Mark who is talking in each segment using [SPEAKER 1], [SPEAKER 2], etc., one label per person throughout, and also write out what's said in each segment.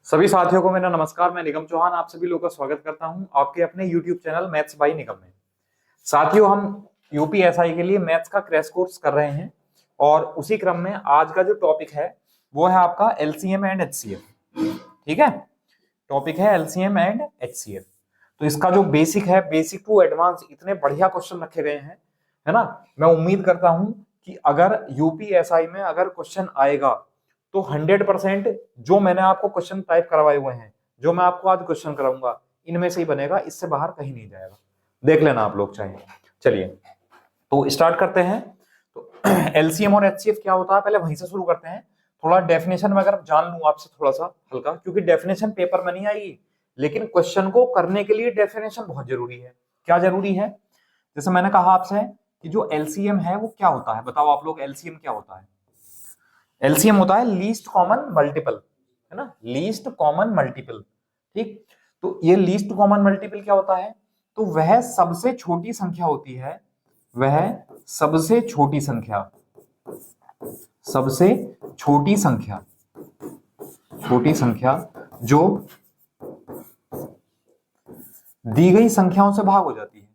[SPEAKER 1] सभी साथियों को मेरा नमस्कार। मैं निगम चौहान आप सभी लोगों का स्वागत करता हूं आपके अपने YouTube चैनल मैथ्स बाय निगम में। साथियों, हम यूपीएसआई के लिए मैथ्स का क्रैश कोर्स कर रहे हैं और उसी क्रम में आज का जो टॉपिक है वो है आपका एलसीएम एंड एचसीएफ। ठीक है, टॉपिक है एलसीएम एंड एचसीएफ। तो इसका जो बेसिक है, बेसिक टू एडवांस, इतने बढ़िया क्वेश्चन रखे गए हैं, है ना। मैं उम्मीद करता हूं कि अगर यूपीएसआई में अगर क्वेश्चन आएगा तो 100% जो मैंने आपको क्वेश्चन टाइप करवाए हुए हैं, जो मैं आपको आज क्वेश्चन कराऊंगा, इनमें से ही बनेगा, इससे बाहर कहीं नहीं जाएगा। देख लेना आप लोग चाहे। चलिए तो स्टार्ट करते हैं। तो एलसीएम और एचसीएफ क्या होता है, पहले वहीं से शुरू करते हैं। थोड़ा डेफिनेशन में अगर जान लूं आपसे थोड़ा सा हल्का, क्योंकि डेफिनेशन पेपर में नहीं आएगी, लेकिन क्वेश्चन को करने के लिए डेफिनेशन बहुत जरूरी है। क्या जरूरी है? जैसे मैंने कहा आपसे कि जो एलसीएम है वो क्या होता है, बताओ आप लोग, एलसीएम क्या होता है? एलसीएम होता है लीस्ट कॉमन मल्टीपल, है ना, लीस्ट कॉमन मल्टीपल। ठीक, तो ये लीस्ट कॉमन मल्टीपल क्या होता है? तो वह सबसे छोटी संख्या होती है, वह सबसे छोटी संख्या, सबसे छोटी संख्या, छोटी संख्या जो दी गई संख्याओं से भाग हो जाती है,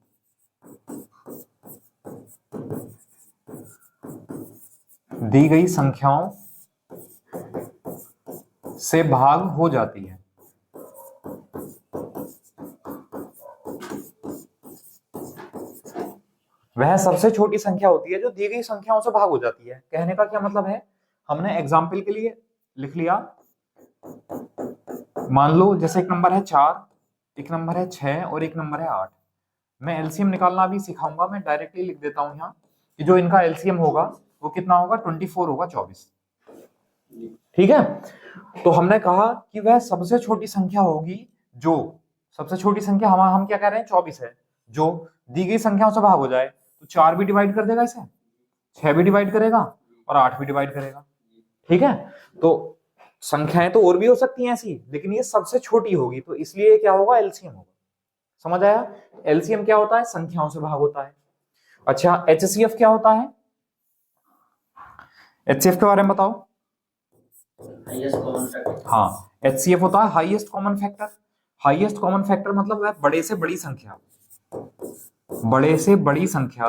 [SPEAKER 1] दी गई संख्याओं से भाग हो जाती है। वह सबसे छोटी संख्या होती है जो दी गई संख्याओं से भाग हो जाती है। कहने का क्या मतलब है? हमने एग्जाम्पल के लिए लिख लिया, मान लो जैसे एक नंबर है 4, एक नंबर है 6 और एक नंबर है 8। मैं एलसीएम निकालना भी सिखाऊंगा, मैं डायरेक्टली लिख देता हूं यहाँ कि जो इनका एलसीएम होगा वो कितना होगा, 24 होगा, 24। ठीक है, तो हमने कहा कि वह सबसे छोटी संख्या होगी जो, सबसे छोटी संख्या हम क्या कह रहे हैं, 24 है, जो दी गई संख्याओं से भाग हो जाए। तो 4 भी डिवाइड कर देगा इसे, 6 भी डिवाइड करेगा और 8 भी डिवाइड करेगा। ठीक है, तो संख्याएं तो और भी हो सकती हैं ऐसी, लेकिन ये सबसे छोटी होगी, तो इसलिए क्या होगा, एलसीएम होगा। समझ आया? एलसीएम क्या होता है? संख्याओं से भाग होता है। अच्छा, एचसीएफ क्या होता है? एचसीएफ के बारे में बताओ।
[SPEAKER 2] Highest common factor.
[SPEAKER 1] हाँ, एचसीएफ होता है highest common factor. Highest common factor मतलब है बड़े से बड़ी संख्या, बड़े से बड़ी संख्या,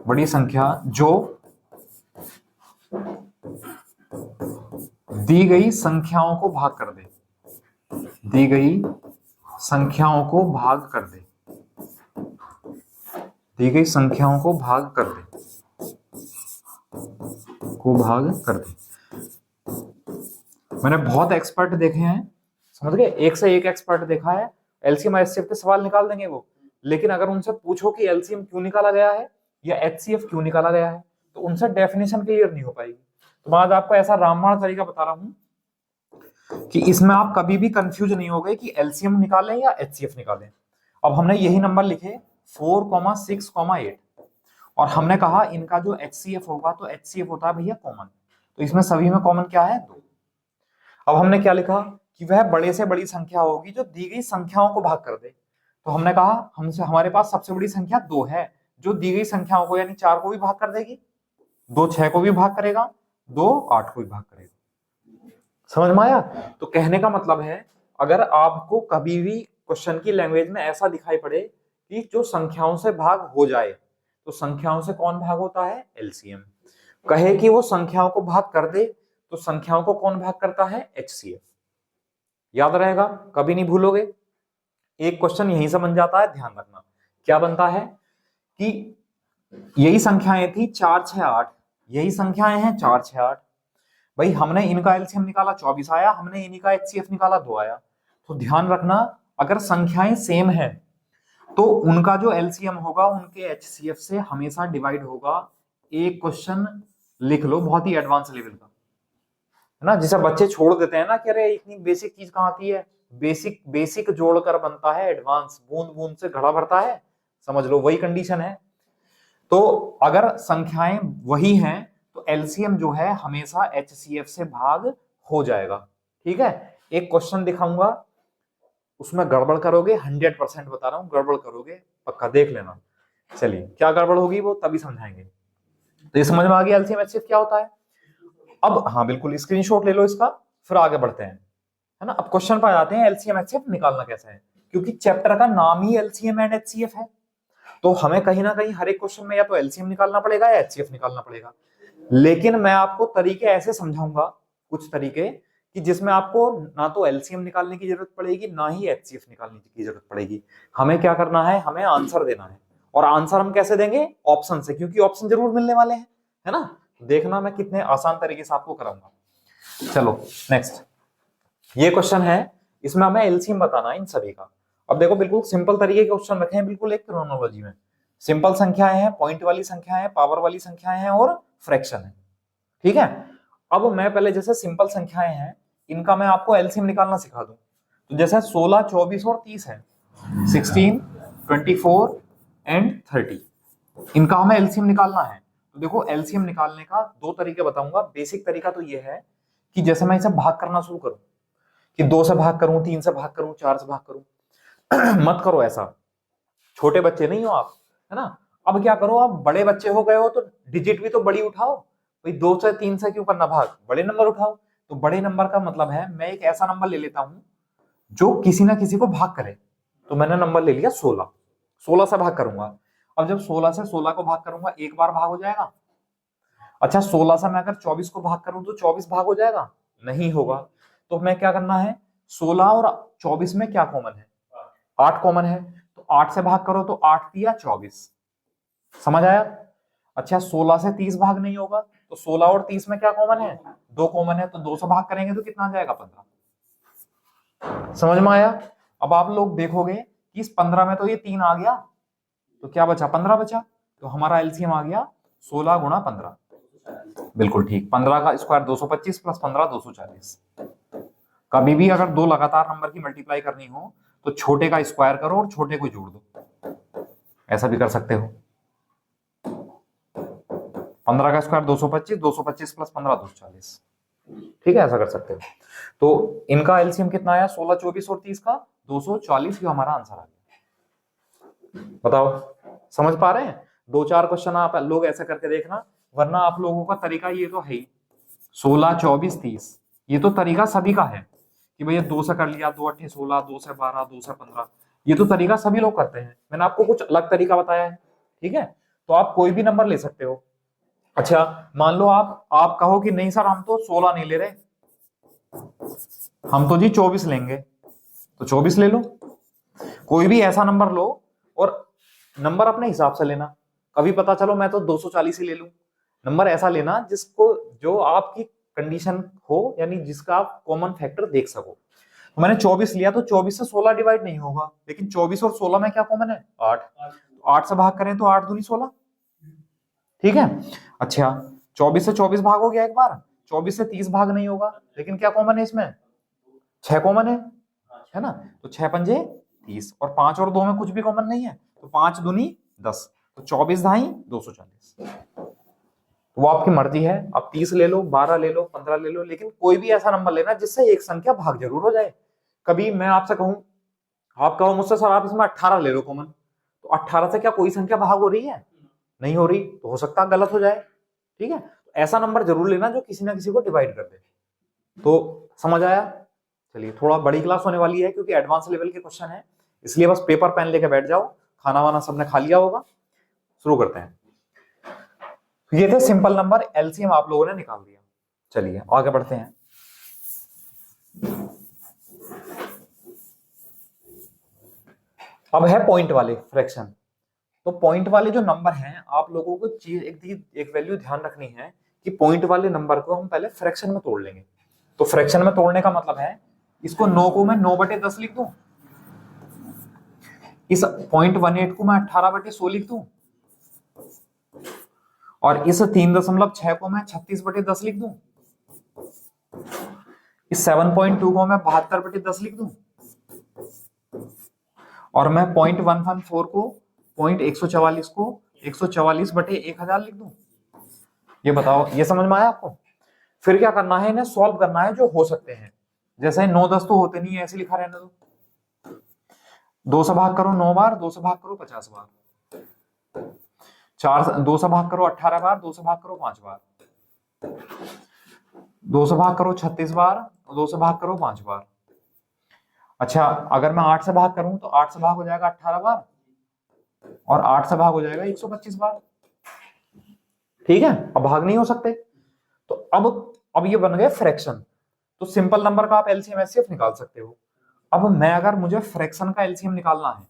[SPEAKER 1] बड़ी संख्या जो दी गई संख्याओं को भाग कर दे, दी गई संख्याओं को भाग कर दे, दी गई संख्याओं को भाग कर दे, को भाग कर दे। मैंने बहुत एक्सपर्ट देखे हैं, समझ गए, एक से एक एक्सपर्ट देखा है, एलसीएम एचसीएफ के सवाल निकाल देंगे वो, लेकिन अगर उनसे पूछो कि एलसीएम क्यों निकाला गया है या एचसीएफ क्यों निकाला गया है, तो उनसे डेफिनेशन क्लियर नहीं हो पाएगी। तो मैं आज आपको ऐसा रामबाण तरीका बता रहा हूं कि इसमें आप कभी भी कंफ्यूज नहीं हो गए कि एलसीएम निकालें या एचसीएफ निकालें। अब हमने यही नंबर लिखे 4, 6, 8 और हमने कहा इनका जो एचसीएफ होगा, तो एचसीएफ होता है भैया कॉमन, तो इसमें सभी में कॉमन क्या है, 2। अब हमने क्या लिखा कि वह बड़े से बड़ी संख्या होगी जो दी गई संख्याओं को भाग कर दे। तो हमने कहा हमसे, हमारे पास सबसे बड़ी संख्या 2 है जो दी गई संख्याओं को, यानी 4 को भी भाग कर देगी, 2 6 को भी भाग करेगा, 2 8 को भी भाग करेगा। समझ में आया? तो कहने का मतलब है, अगर आपको कभी भी क्वेश्चन की लैंग्वेज में ऐसा दिखाई पड़े कि जो संख्याओं से भाग हो जाए, तो संख्याओं से कौन भाग होता है, एलसीएम। कहे कि वो संख्याओं को भाग कर दे, तो संख्याओं को कौन भाग करता है, एचसीएफ। याद रहेगा, कभी नहीं भूलोगे। एक क्वेश्चन यहीं से बन जाता है, ध्यान रखना। क्या बनता है कि यही संख्याएं थी 4 6 8, यही संख्याएं हैं 4 6 8। भाई हमने इनका एलसीएम निकाला, 24 आया, हमने इनका एचसीएफ निकाला, 2 आया। तो ध्यान रखना, अगर संख्याएं सेम है तो उनका जो एलसीएम होगा उनके एचसीएफ से हमेशा डिवाइड होगा। एक क्वेश्चन लिख लो बहुत ही एडवांस लेवल का, है ना, जिसे बच्चे छोड़ देते हैं ना कि अरे इतनी बेसिक चीज कहाँ आती है। बेसिक बेसिक जोड़कर बनता है एडवांस, बूंद बूंद से घड़ा भरता है, समझ लो वही कंडीशन है। तो अगर संख्याएं वही हैं तो एलसीएम जो है हमेशा एचसीएफ से भाग हो जाएगा। ठीक है, एक क्वेश्चन दिखाऊंगा, उसमें गड़बड़ करोगे, 100% बता रहा हूं, गड़बड़ करोगे पक्का, देख लेना। चलिए, क्या गड़बड़ होगी वो तभी समझाएंगे। तो ये समझ में आ गया एलसीएम एचसीएफ क्या होता है। अब हाँ बिल्कुल स्क्रीनशॉट ले लो इसका, फिर आगे बढ़ते हैं, है ना। अब क्वेश्चन पर आते हैं एलसीएम एचसीएफ निकालना कैसे है, क्योंकि चैप्टर का नाम ही एलसीएम एंड एचसीएफ है, तो हमें कहीं ना कहीं हर एक क्वेश्चन में या तो एलसीएम निकालना पड़ेगा या एचसीएफ निकालना पड़ेगा। लेकिन मैं आपको तरीके ऐसे समझाऊंगा, कुछ तरीके कि जिसमें आपको ना तो एलसीएम निकालने की जरूरत पड़ेगी ना ही एचसीएफ निकालने की जरूरत पड़ेगी। हमें क्या करना है, हमें आंसर देना है, और आंसर हम कैसे देंगे, ऑप्शन से, क्योंकि ऑप्शन जरूर मिलने वाले हैं, है ना। देखना मैं कितने आसान तरीके से आपको कराऊंगा। चलो नेक्स्ट, ये क्वेश्चन है, इसमें हमें एलसीएम बताना है इन सभी का। अब देखो बिल्कुल सिंपल तरीके के क्वेश्चन रखे हैं, बिल्कुल एक क्रोनोलॉजी में। सिंपल संख्याएं हैं, पॉइंट वाली संख्याएं हैं, पावर वाली संख्याएं हैं और फ्रैक्शन है, ठीक है। अब मैं पहले जैसे सिंपल संख्याएं हैं इनका मैं आपको एलसीएम निकालना सिखा दूं। तो जैसे 16, 24 और 30 है, 16, 24 एंड 30, इनका हमें एलसीएम निकालना है। तो देखो एलसीएम निकालने का दो तरीके बताऊंगा। बेसिक तरीका तो ये है कि जैसे मैं इसे भाग करना शुरू करूं, कि 2 से भाग करूं, 3 से भाग करूं, 4 से भाग करूं मत करो ऐसा, छोटे बच्चे नहीं हो आप, है ना। अब क्या करो, आप बड़े बच्चे हो गए हो तो डिजिट भी तो बड़ी उठाओ भाई। 2 से 3 से क्यों करना भाग, बड़े नंबर उठाओ। तो बड़े नंबर का मतलब है मैं एक ऐसा नंबर ले लेता हूं जो किसी ना किसी को भाग करे। तो मैंने नंबर ले लिया 16, 16 से भाग करूंगा। अब जब 16 से 16 को भाग करूंगा, एक बार भाग हो जाएगा। अच्छा 16 से मैं अगर 24 को भाग करूं तो 24 भाग हो जाएगा, नहीं होगा। तो हमें क्या करना है, 16 और 24 में क्या कॉमन है, 8 कॉमन है। तो 8 से भाग करो तो 8 दिया 24, समझ आया। अच्छा 16 से 30 भाग नहीं होगा, तो 16 और 30 में क्या कॉमन है, 2 कॉमन है। तो 2 से भाग करेंगे तो कितना आ जाएगा, 15। समझ में आया। अब आप लोग देखोगे कि इस 15 में तो ये 3 आ गया, तो क्या बचा, 15 बचा। तो हमारा एलसीएम आ गया 16 गुणा 15, बिल्कुल ठीक। 15 का स्क्वायर 225 प्लस 15 240। कभी भी अगर दो लगातार नंबर की मल्टीप्लाई करनी हो तो छोटे का स्क्वायर करो और छोटे को जोड़ दो, ऐसा भी कर सकते हो। 15 का स्क्वायर 225, 225 प्लस 15 240, ठीक है, ऐसा कर सकते हो। तो इनका एलसीएम कितना आया, 16, 24 और 30 का 240, ये हमारा आंसर आ गया। बताओ समझ पा रहे हैं। 2-4 क्वेश्चन आप लोग ऐसा करके देखना, वरना आप लोगों का तरीका ये तो है ही, 16, 24, 30, ये तो तरीका सभी का है कि भैया 2 से कर लिया, 2 8 16, 2 से 12, 2 से 15, ये तो तरीका सभी लोग करते हैं। मैंने आपको कुछ अलग तरीका बताया है, ठीक है। तो आप कोई भी नंबर ले सकते हो। अच्छा मान लो आप कहो कि नहीं सर हम तो 16 नहीं ले रहे, हम तो जी 24 लेंगे, तो 24 ले लो। कोई भी ऐसा नंबर लो और नंबर अपने हिसाब से लेना। कभी पता चलो मैं तो 240 ही ले लूं, नंबर ऐसा लेना जिसको, जो आपकी कंडीशन हो, यानी जिसका आप कॉमन फैक्टर देख सको। तो मैंने 24 लिया, तो 24 से 16 डिवाइड नहीं होगा, लेकिन 24 और 16 में क्या कॉमन है, 8। 8 से भाग करें तो 8 दूनी 16, ठीक है। अच्छा 24 से 24 भाग हो गया एक बार, 24 से 30 भाग नहीं होगा, लेकिन क्या कॉमन है इसमें, 6 कॉमन है ना। तो 6 पंजे 30, और 5 और 2 में कुछ भी कॉमन नहीं है, तो 5 दूनी 10, तो 24 ढाई 240। तो वो आपकी मर्जी है, आप 30 ले लो, 12 ले लो, 15 ले लो, लेकिन कोई भी ऐसा नंबर लेना जिससे एक संख्या भाग जरूर हो जाए। कभी मैं आपसे कहूं, आप कहो मुझसे सर आप इसमें 18 ले लो कॉमन, तो 18 से क्या कोई संख्या भाग हो रही है, नहीं हो रही, तो हो सकता है गलत हो जाए, ठीक है। तो ऐसा नंबर जरूर लेना जो किसी ना किसी को डिवाइड कर दे। तो समझ आया। चलिए थोड़ा बड़ी क्लास होने वाली है क्योंकि एडवांस लेवल के क्वेश्चन है, इसलिए बस पेपर पेन लेके बैठ जाओ। खाना वाना सबने खा लिया होगा, शुरू करते हैं। ये थे सिंपल नंबर, एलसीएम आप लोगों ने निकाल दिया। चलिए आगे बढ़ते हैं। अब है पॉइंट वाले फ्रैक्शन। तो पॉइंट वाले जो नंबर हैं, आप लोगों को चीज एक वैल्यू ध्यान रखनी है कि पॉइंट वाले नंबर को हम पहले फ्रैक्शन में तोड़ लेंगे। तो फ्रैक्शन में तोड़ने का मतलब है, इसको 9 को मैं 9/10 लिख दूं, इस 0.18 को मैं 18/100 लिख दूं, और इस 3.6 को मैं 36/10 लिख दूं, इस 7.2 को मैं 72/10 लिख दूं, और मैं 0.114 को 0.144 को 144/1000 लिख दूं। ये बताओ, ये समझ में आया आपको। फिर क्या करना है, इन्हें सॉल्व करना है जो हो सकते हैं। जैसे 9-10 तो होते नहीं है, ऐसे लिखा रहने दो। 2 से भाग करो 9 बार, 2 से भाग करो 50 बार, 2 से भाग करो 18 बार, 2 से भाग करो 5 बार, 2 से भाग करो 36 बार, 2 से भाग करो 5 बार। अच्छा अगर मैं 8 से भाग करूं तो 8 से भाग हो जाएगा 18 बार, और 8 से भाग हो जाएगा 125 बार। ठीक है, अब भाग नहीं हो सकते। तो अब ये बन गए फ्रैक्शन। तो सिंपल नंबर का आप एलसीएम एचसीएफ निकाल सकते हो। अब मैं अगर मुझे फ्रैक्शन का एलसीएम निकालना है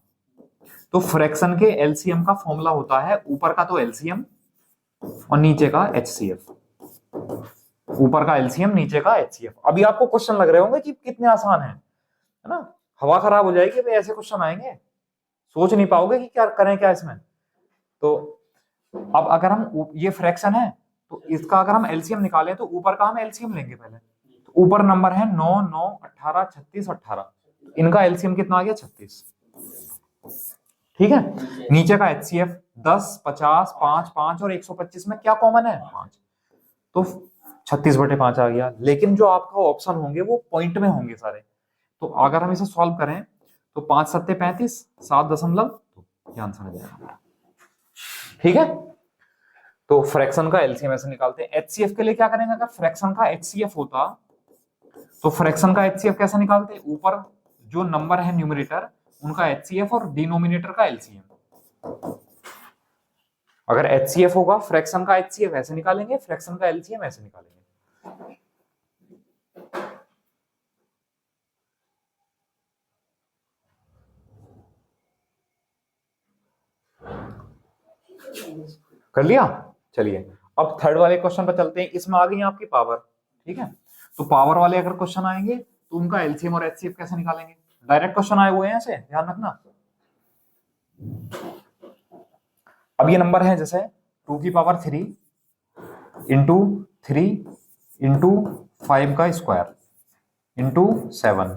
[SPEAKER 1] तो फ्रैक्शन के एलसीएम का फॉर्मूला होता है ऊपर का तो एलसीएम और नीचे का एचसीएफ। ऊपर का एलसीएम नीचे का एचसीएफ। अभी आपको क्वेश्चन लग रहे होंगे कि कितने आसान है ना, हवा खराब हो जाएगी भाई, ऐसे क्वेश्चन आएंगे सोच नहीं पाओगे कि क्या करें क्या इसमें। तो अब अगर हम ये फ्रैक्शन है तो इसका अगर हम एलसीएम निकालें तो ऊपर का हम एलसीएम लेंगे पहले। तो ऊपर नंबर है 9, 9, 18, 36, 18। इनका एलसीएम कितना आ गया 36। ठीक है, नीचे का एचसीएफ 10, 50, 5, 5 और 125 में क्या कॉमन है 5, तो 36/5 आ गया। लेकिन जो आपका ऑप्शन होंगे वो पॉइंट में होंगे सारे। तो अगर हम इसे सॉल्व करें तो 5 7 35, 7.2 ये आंसर आ जाएगा। ठीक है, तो फ्रैक्शन का एलसीएम ऐसे निकालते हैं। एचसीएफ के लिए क्या करेंगे, अगर फ्रैक्शन का एचसीएफ होता तो फ्रैक्शन का एचसीएफ कैसे निकालते, ऊपर जो नंबर है न्यूमरेटर उनका एचसीएफ और डिनोमिनेटर का एलसीएम। अगर एचसीएफ होगा फ्रैक्शन का एचसीएफ ऐसे निकालेंगे, फ्रैक्शन का एलसीएम ऐसे निकालेंगे। कर लिया। चलिए अब थर्ड वाले क्वेश्चन पर चलते हैं। इसमें आ गई आपकी पावर। ठीक है, तो पावर वाले अगर क्वेश्चन आएंगे तो उनका एलसीएम और एचसीएफ कैसे निकालेंगे। डायरेक्ट क्वेश्चन आए हुए हैं ऐसे, ध्यान रखना। अब ये नंबर है जैसे 2 की पावर 3 इंटू 3 इंटू 5 का स्क्वायर इंटू 7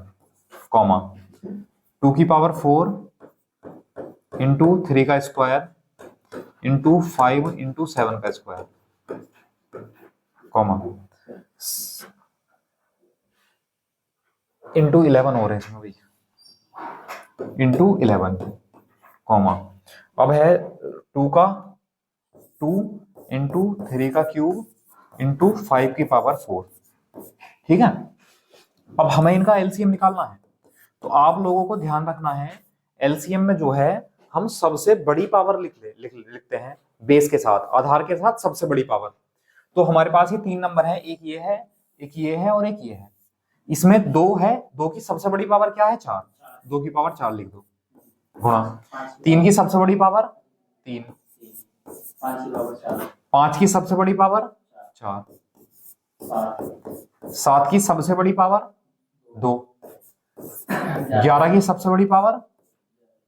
[SPEAKER 1] कॉमा 2 की पावर 4 इंटू 3 का स्क्वायर इंटू 5 इंटू 7 का स्क्वायर कॉमा इंटू 11 हो रहे हैं इसमें भाई, इंटू 11 कॉमा अब है 2 का 2 इंटू 3 का क्यूब इंटू 5 की पावर 4। ठीक है, अब हमें इनका एलसीएम निकालना है। तो आप लोगों को ध्यान रखना है एलसीएम में जो है हम सबसे बड़ी पावर लिखते हैं बेस के साथ, आधार के साथ सबसे बड़ी पावर। तो हमारे पास ये 3 नंबर है, एक ये है, एक ये है और एक ये है। इसमें 2 है, 2 की सबसे बड़ी पावर क्या है 4, 2 की पावर 4 लिख दो गुणा 3 की सबसे बड़ी पावर 3, 5 की सबसे बड़ी पावर 4, 7 की सबसे बड़ी पावर 2, 11 की सबसे बड़ी पावर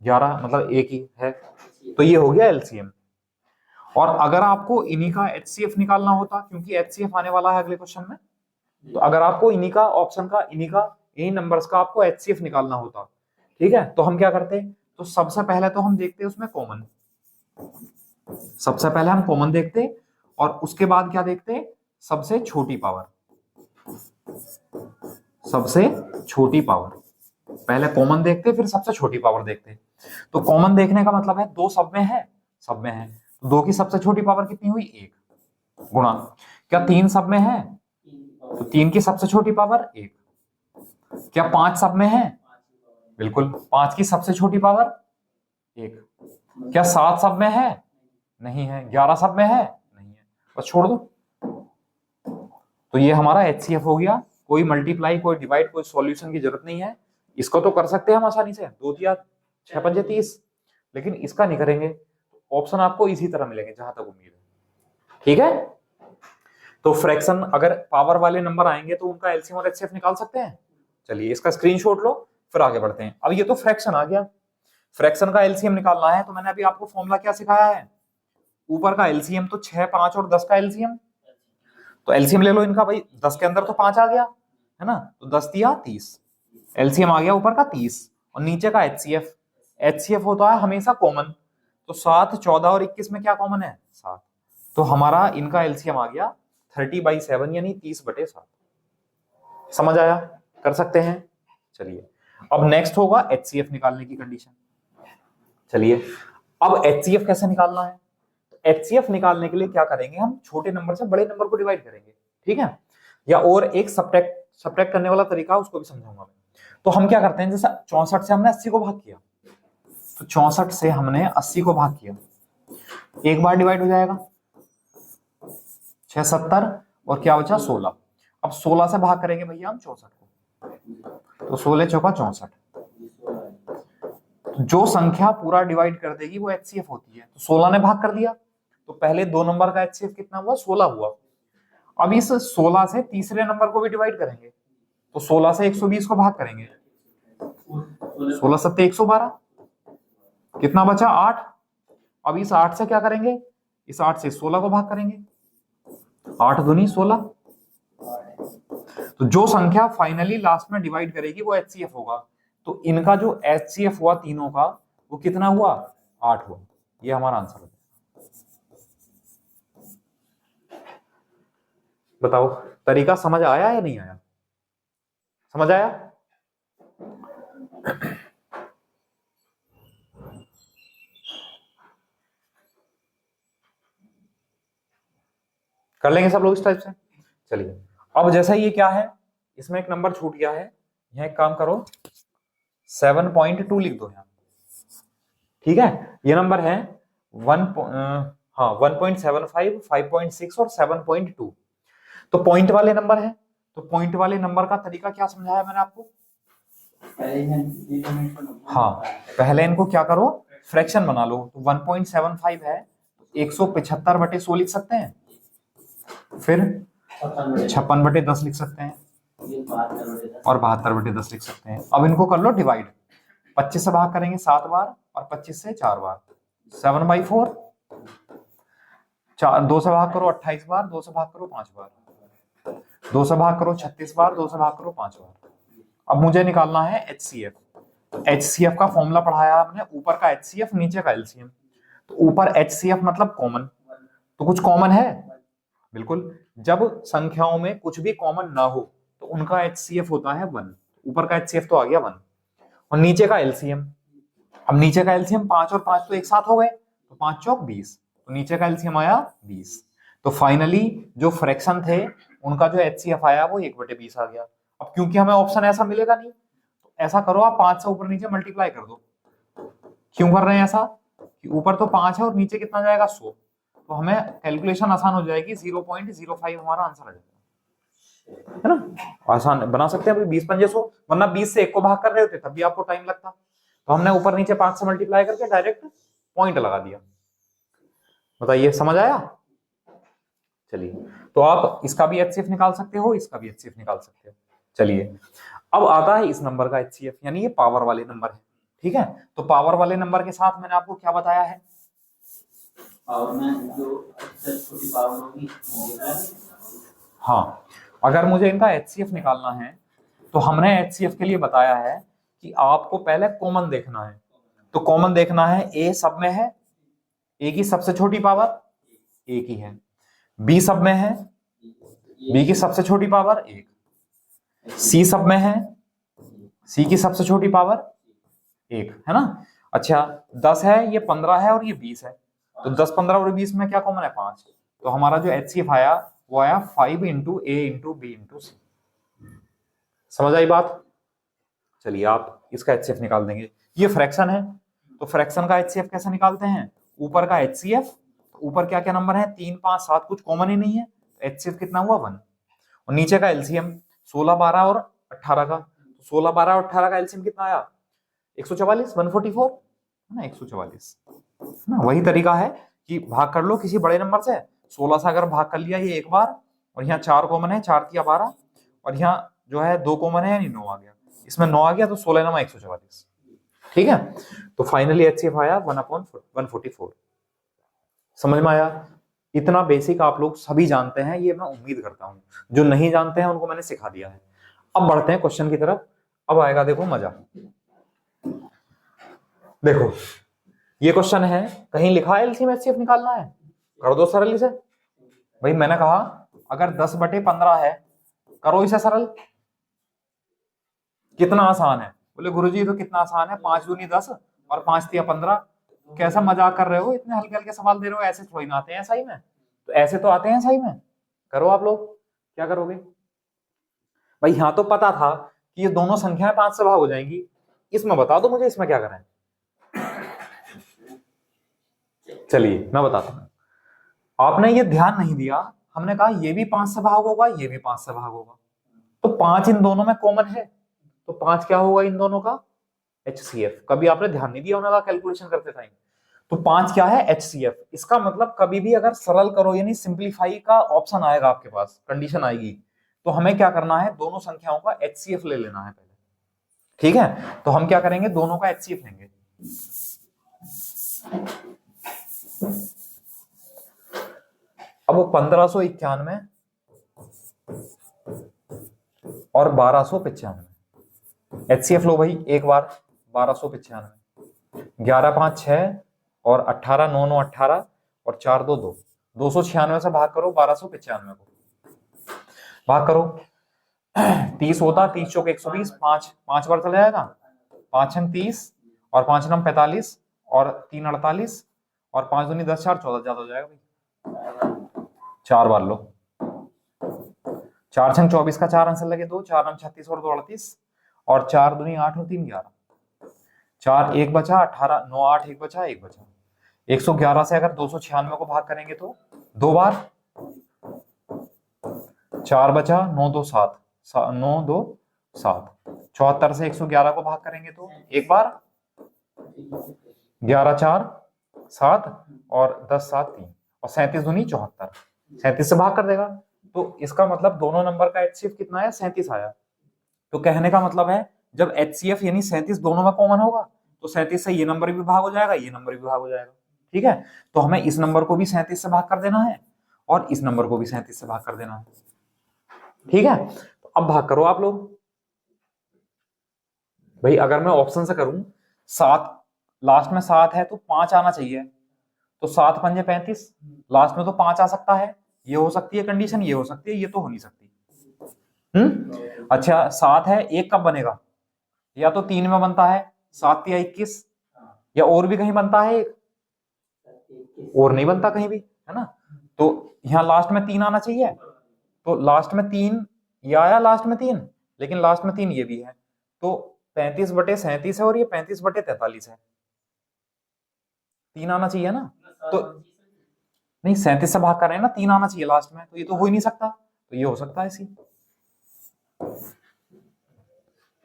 [SPEAKER 1] 11 मतलब एक ही है। तो ये हो गया एलसीएम। और अगर आपको इन्हीं का एचसीएफ निकालना होता, क्योंकि एचसीएफ आने वाला है अगले क्वेश्चन में, तो अगर आपको इन्हीं का ऑप्शन का इन्हीं नंबर्स का आपको एचसीएफ निकालना होता, ठीक है, तो हम क्या करते, तो सबसे पहले तो हम देखते उसमें कॉमन, सबसे पहले हम कॉमन देखते और उसके बाद क्या देखते, सबसे छोटी पावर, सबसे छोटी पावर। पहले कॉमन देखते फिर सबसे छोटी पावर देखते। तो कॉमन देखने का मतलब है 2 सब में है, सब में है, तो 2 की सबसे छोटी पावर कितनी हुई 1 गुणा क्या 3 सब में है, तो 3 की सबसे छोटी पावर 1, क्या 5 सब में है, बिल्कुल 5 की सबसे छोटी पावर 1, क्या 7 सब में है, नहीं है, 11 सब में है, नहीं है, बस छोड़ दो। तो ये हमारा एचसीएफ हो गया। कोई मल्टीप्लाई, कोई डिवाइड, कोई सॉल्यूशन की जरूरत नहीं है। इसको तो कर सकते हैं हम आसानी से, 2 या 6 पंजे 30, लेकिन इसका नहीं करेंगे। ऑप्शन आपको इसी तरह मिलेंगे जहां तक उम्मीद है। ठीक है, तो फ्रैक्शन अगर पावर वाले नंबर आएंगे तो उनका एलसीएम और एचसीएफ निकाल सकते हैं। चलिए इसका स्क्रीनशॉट लो फिर आगे बढ़ते हैं। अब ये तो फ्रैक्शन आ गया, फ्रैक्शन का एलसीएम निकालना है। तो मैंने अभी आपको फॉर्मूला क्या सिखाया है, ऊपर का एलसीएम तो 6, 5 और 10 का एलसीएम, तो एलसीएम ले लो इनका भाई। 10 के अंदर तो 5 आ गया है ना, तो 10 दिया 30, एलसीएम आ गया ऊपर का 30 और नीचे का एचसीएफ। एचसीएफ होता है हमेशा कॉमन, तो 7, 14 और 21 में क्या कॉमन है 7, तो हमारा इनका एलसीएम आ गया 30/7 यानी 30/7। समझ आया, कर सकते हैं। चलिए अब नेक्स्ट होगा एचसीएफ निकालने की कंडीशन। चलिए अब एचसीएफ कैसे निकालना है, एचसीएफ निकालने के लिए क्या करेंगे, हम छोटे नंबर से बड़े नंबर को डिवाइड करेंगे। ठीक है, या और एक सब्ट्रैक्ट करने वाला तरीका उसको भी समझाऊंगा मैं। तो हम क्या करते हैं, जैसे 64 से हमने 80 को भाग किया, तो 64 से हमने 80 को भाग किया, एक बार डिवाइड हो जाएगा 6 70 और क्या बचा 16। अब 16 से भाग करेंगे भैया हम 64 को, तो 16 चौका 64। जो संख्या पूरा डिवाइड कर देगी वो एचसीएफ होती है। तो 16 ने भाग कर दिया, तो पहले दो नंबर का एचसीएफ कितना हुआ, 16 हुआ। अब इस 16 से तीसरे नंबर को भी डिवाइड करेंगे, तो 16 से 120 को भाग करेंगे, 16 सत्ते 112, कितना बचा 8। अब इस 8 से क्या करेंगे, इस 8 से 16 को भाग करेंगे, 8 दूनी 16। तो जो संख्या फाइनली लास्ट में डिवाइड करेगी वो एचसीएफ होगा। तो इनका जो एचसीएफ हुआ तीनों का, वो कितना हुआ, 8 हुआ। ये हमारा आंसर है। बताओ तरीका समझ आया या नहीं आया, समझ आया? कर लेंगे सब लोग इस टाइप से। चलिए अब जैसा ये क्या है, इसमें एक नंबर छूट गया है, यहाँ एक काम करो 7.2 लिख दो यहाँ, ठीक है। ये नंबर है 1.75, 5.6 और 7.2। तो पॉइंट वाले नंबर है, तो पॉइंट वाले नंबर का तरीका क्या समझाया मैंने आपको। हाँ, पहले इनको क्या करो, फ्रैक्शन बना लो। तो 1.75 है, 175/100 लिख सकते हैं, फिर 56/10 लिख सकते हैं, और 72/10 लिख सकते हैं। अब इनको कर लो डिवाइड, 25 से भाग करेंगे 7 बार और 25 से 4 बार, 7/4। 2 से भाग करो 28 बार, 2 से भाग करो 5 बार, 2 से भाग करो 36 बार, 2 से भाग करो 5 बार। अब मुझे निकालना है एचसीएफ। तो एचसीएफ का फॉर्मूला पढ़ाया हमने, ऊपर का एचसीएफ नीचे का एलसीएम। तो ऊपर एचसीएफ मतलब कॉमन, तो कुछ कॉमन है, बिल्कुल। जब संख्याओं में कुछ भी कॉमन ना हो तो उनका एचसीएफ होता है 1। ऊपर का एचसीएफ तो आ गया 1, और नीचे का एलसीएम। अब नीचे का एलसीएम 5 और 5 तो एक साथ हो गए, तो 5 चौक 20, तो नीचे का एलसीएम आया 20। तो फाइनली जो फ्रैक्शन थे उनका जो एचसीएफ आया वो 1/20 आ गया। अब क्योंकि हमें ऑप्शन ऐसा मिलेगा नहीं, तो ऐसा करो आप 5 से ऊपर नीचे मल्टीप्लाई कर दो। क्यों कर रहे हैं ऐसा, कि ऊपर तो 5 है और नीचे कितना जाएगा 100, तो हमें कैलकुलेशन आसान हो जाएगी, 0.05 हमारा आंसर आ जाएगा, है ना। आसान बना सकते हैं 20 पंजे 100, वरना 20 से 1 को भाग कर रहे होते तब भी आपको टाइम लगता। तो हमने ऊपर नीचे 5 से मल्टीप्लाई करके डायरेक्ट पॉइंट लगा दिया। बताइए समझ आया। चलिए, तो आप इसका भी एचसीएफ निकाल सकते हो, इसका भी एचसीएफ निकाल सकते हो। चलिए, अब आता है इस नंबर का एचसीएफ, यानी ये पावर वाले नंबर है, ठीक है। तो पावर वाले नंबर के साथ मैंने आपको क्या बताया है,
[SPEAKER 2] पावर में जो छोटी पावर होगी,
[SPEAKER 1] हाँ, अगर मुझे इनका एचसीएफ निकालना है तो हमने एचसीएफ के लिए बताया है कि आपको पहले कॉमन देखना है। तो कॉमन देखना है, ए सब में है, ए की सबसे छोटी पावर ए की है, बी सब में है, बी की सबसे छोटी पावर 1, सी सब में है, सी की सबसे छोटी पावर 1, है ना। अच्छा 10 है, ये 15 है और ये 20 है, तो 10 15 और 20 में क्या कॉमन है 5। तो हमारा जो एचसीएफ आया वो आया 5 × A × B × C। समझ आई बात। चलिए आप इसका एचसीएफ निकाल देंगे, ये फ्रैक्शन है, तो फ्रैक्शन का एचसीएफ कैसे निकालते हैं, ऊपर का एचसीएफ, ऊपर क्या क्या नंबर है 3 5 7, कुछ कॉमन ही नहीं है, तो एचसीएफ कितना हुआ 1। और नीचे का एलसीएम 16 12 और 18 का, 16 12 और 18 का एलसीएम कितना आया 144, 144 है ना, 144 है ना। वही तरीका है कि भाग कर लो किसी बड़े नंबर से, 16 से अगर भाग कर लिया ये एक बार, और यहाँ 4 कॉमन है, 4 × 12, और यहाँ जो है 2 कॉमन है यानी 9 आ गया, इसमें 9 आ गया, तो 16 9 144, ठीक है। तो फाइनली एचसीएफ आया 1/144। समझ में आया। इतना बेसिक आप लोग सभी जानते हैं, ये मैं उम्मीद करता हूं, जो नहीं जानते हैं उनको मैंने सिखा दिया है। अब बढ़ते हैं क्वेश्चन की तरफ, अब आएगा देखो मजा। देखो ये क्वेश्चन है, कहीं लिखा है एलसीएम एचसीएफ निकालना है, कर दो सरल से। भाई मैंने कहा अगर 10/15 है, करो इसे सरल। कितना आसान है, बोले गुरुजी तो कितना आसान है, 5 दूनी 10 और 5 तिया 15। कैसा मजाक कर रहे हो, इतने हल्के हल्के सवाल दे रहे हो, ऐसे थोड़ी ना आते हैं सही में। तो ऐसे तो आते हैं सही में, करो आप लोग, क्या करोगे। भाई यहाँ तो पता था कि ये दोनों संख्याएं 5 से भाग हो जाएंगी, इसमें बता दो मुझे इसमें क्या करें। चलिए मैं बताता हूँ। आपने ये ध्यान नहीं दिया, हमने कहा ये भी 5 से भाग होगा, ये भी 5 से भाग होगा, तो 5 इन दोनों में कॉमन है, तो 5 क्या होगा इन दोनों का, HCF। कभी आपने ध्यान नहीं दिया होगा कैलकुलेशन करते टाइम। तो 5 क्या है, HCF। इसका मतलब कभी भी अगर सरल करो यानी सिंप्लीफाई का ऑप्शन आएगा आपके पास, कंडीशन आएगी, तो हमें क्या करना है, दोनों संख्याओं का HCF ले लेना है पहले। ठीक है, तो हम क्या करेंगे, दोनों का HCF लेंगे। अब 1591 और 1295, HCF लो भाई एक बार। 1295, 11 5 6 और 18 9 9 18 और 4 2 2, 296 से भाग करो 1295 को, भाग करो। 30 होता, 30 चौक 120, 5 बार चला जाएगा, 5 छंग 30 और 5 नम 45 और 3 48 और 5 दूनी 10 4 14, ज्यादा हो जाएगा भाई, 4 बार लो। 4 छंग 24 का 4 आंसर लगे 2, 4 नम 36 और 2 38 और 4 दूनी 8 और 3 11, 4 1 बचा, 18 9 8 1 बचा, 1 बचा। 111 से अगर 296 को भाग करेंगे तो 2 बार, 4 बचा, 9 2 7, 9 2 7। 74 से 111 को भाग करेंगे तो 1 बार, 11 4 7 और 10 7 3 और 37 दूनी 74, 37 से भाग कर देगा। तो इसका मतलब दोनों नंबर का HCF कितना है, 37 आया। तो कहने का मतलब है जब HCF यानी 37 दोनों में कॉमन होगा तो 37 से ये नंबर भी भाग हो जाएगा, ये नंबर भी भाग हो जाएगा। ठीक है, तो हमें इस नंबर को भी 37 से भाग कर देना है और इस नंबर को भी 37 से भाग कर देना है। ठीक है, तो अब भाग करो आप लोग। भाई अगर मैं ऑप्शन से करूं, 7 लास्ट में 7 है तो 5 आना चाहिए, तो 7 पंजे 35, लास्ट में तो 5 आ सकता है, ये हो सकती है कंडीशन, ये हो सकती है, ये तो हो नहीं सकती। अच्छा 7 है, 1 कब बनेगा, या तो 3 में बनता है, 7 या 21, या और भी कहीं बनता है, एक और नहीं बनता कहीं भी, है ना। तो यहाँ लास्ट में 3 आना चाहिए, तो लास्ट में 3 ये आया, लास्ट में 3, लेकिन लास्ट में 3 ये भी है, तो 35/37 है और ये 35/43 है, 3 आना चाहिए ना। तो नहीं 37 से भाग कर रहे हैं ना, 3 आना चाहिए लास्ट में, तो ये तो हो ही नहीं सकता, तो ये हो सकता है इसी।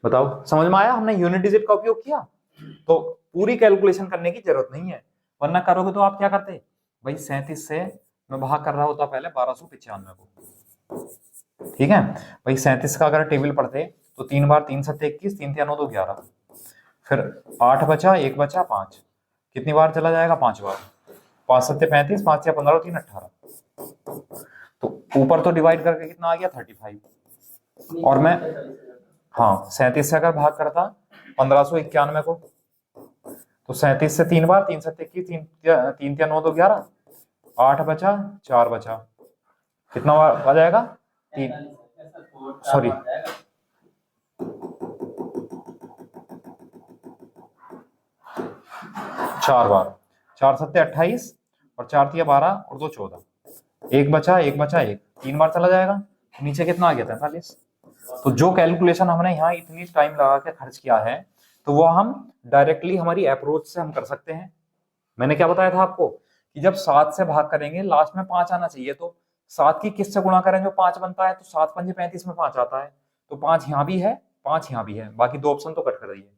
[SPEAKER 1] बताओ समझ में आया, हमने यूनिट डिजिट का उपयोग किया, तो पूरी कैलकुलेशन करने की जरूरत नहीं है, वरना करोगे तो आप क्या करते भाई, 37 से मैं भाग कर रहा होता पहले 1295 को। ठीक है भाई, 37 का अगर टेबल पढ़ते तो 3 बार 3 7 21, 3 3 9 2 11, फिर 8 बचा, 1 बचा, 5, कितनी बार चला जाएगा, 5 बार, 5 7 35, 5 6 15 3 18, तो ऊपर तो डिवाइड करके कितना आ गया 35, और मैं हाँ 37 से अगर भाग करता 1591 को, तो 37 से 3 बार, 3 7 21, 3 3 9 2 11, 8 बचा, 4 बचा, कितना बार आ जाएगा, 3 सॉरी 4 बार, 4 7 28 और 4 3 12 और 2 14, 1 बचा, 1 बचा, 1, 3 बार चला जाएगा, नीचे कितना आ गया 43। तो जो कैलकुलेशन हमने यहाँ इतनी टाइम लगा के खर्च किया है, तो वो हम डायरेक्टली हमारी अप्रोच से हम कर सकते हैं। मैंने क्या बताया था आपको कि जब 7 से भाग करेंगे लास्ट में 5 आना चाहिए, तो 7 की किस से गुणा करें जो 5 बनता है, तो 7 पंजे 35 में 5 आता है, तो 5 यहाँ भी है, 5 यहाँ भी है, बाकी 2 ऑप्शन तो कट कर रही है।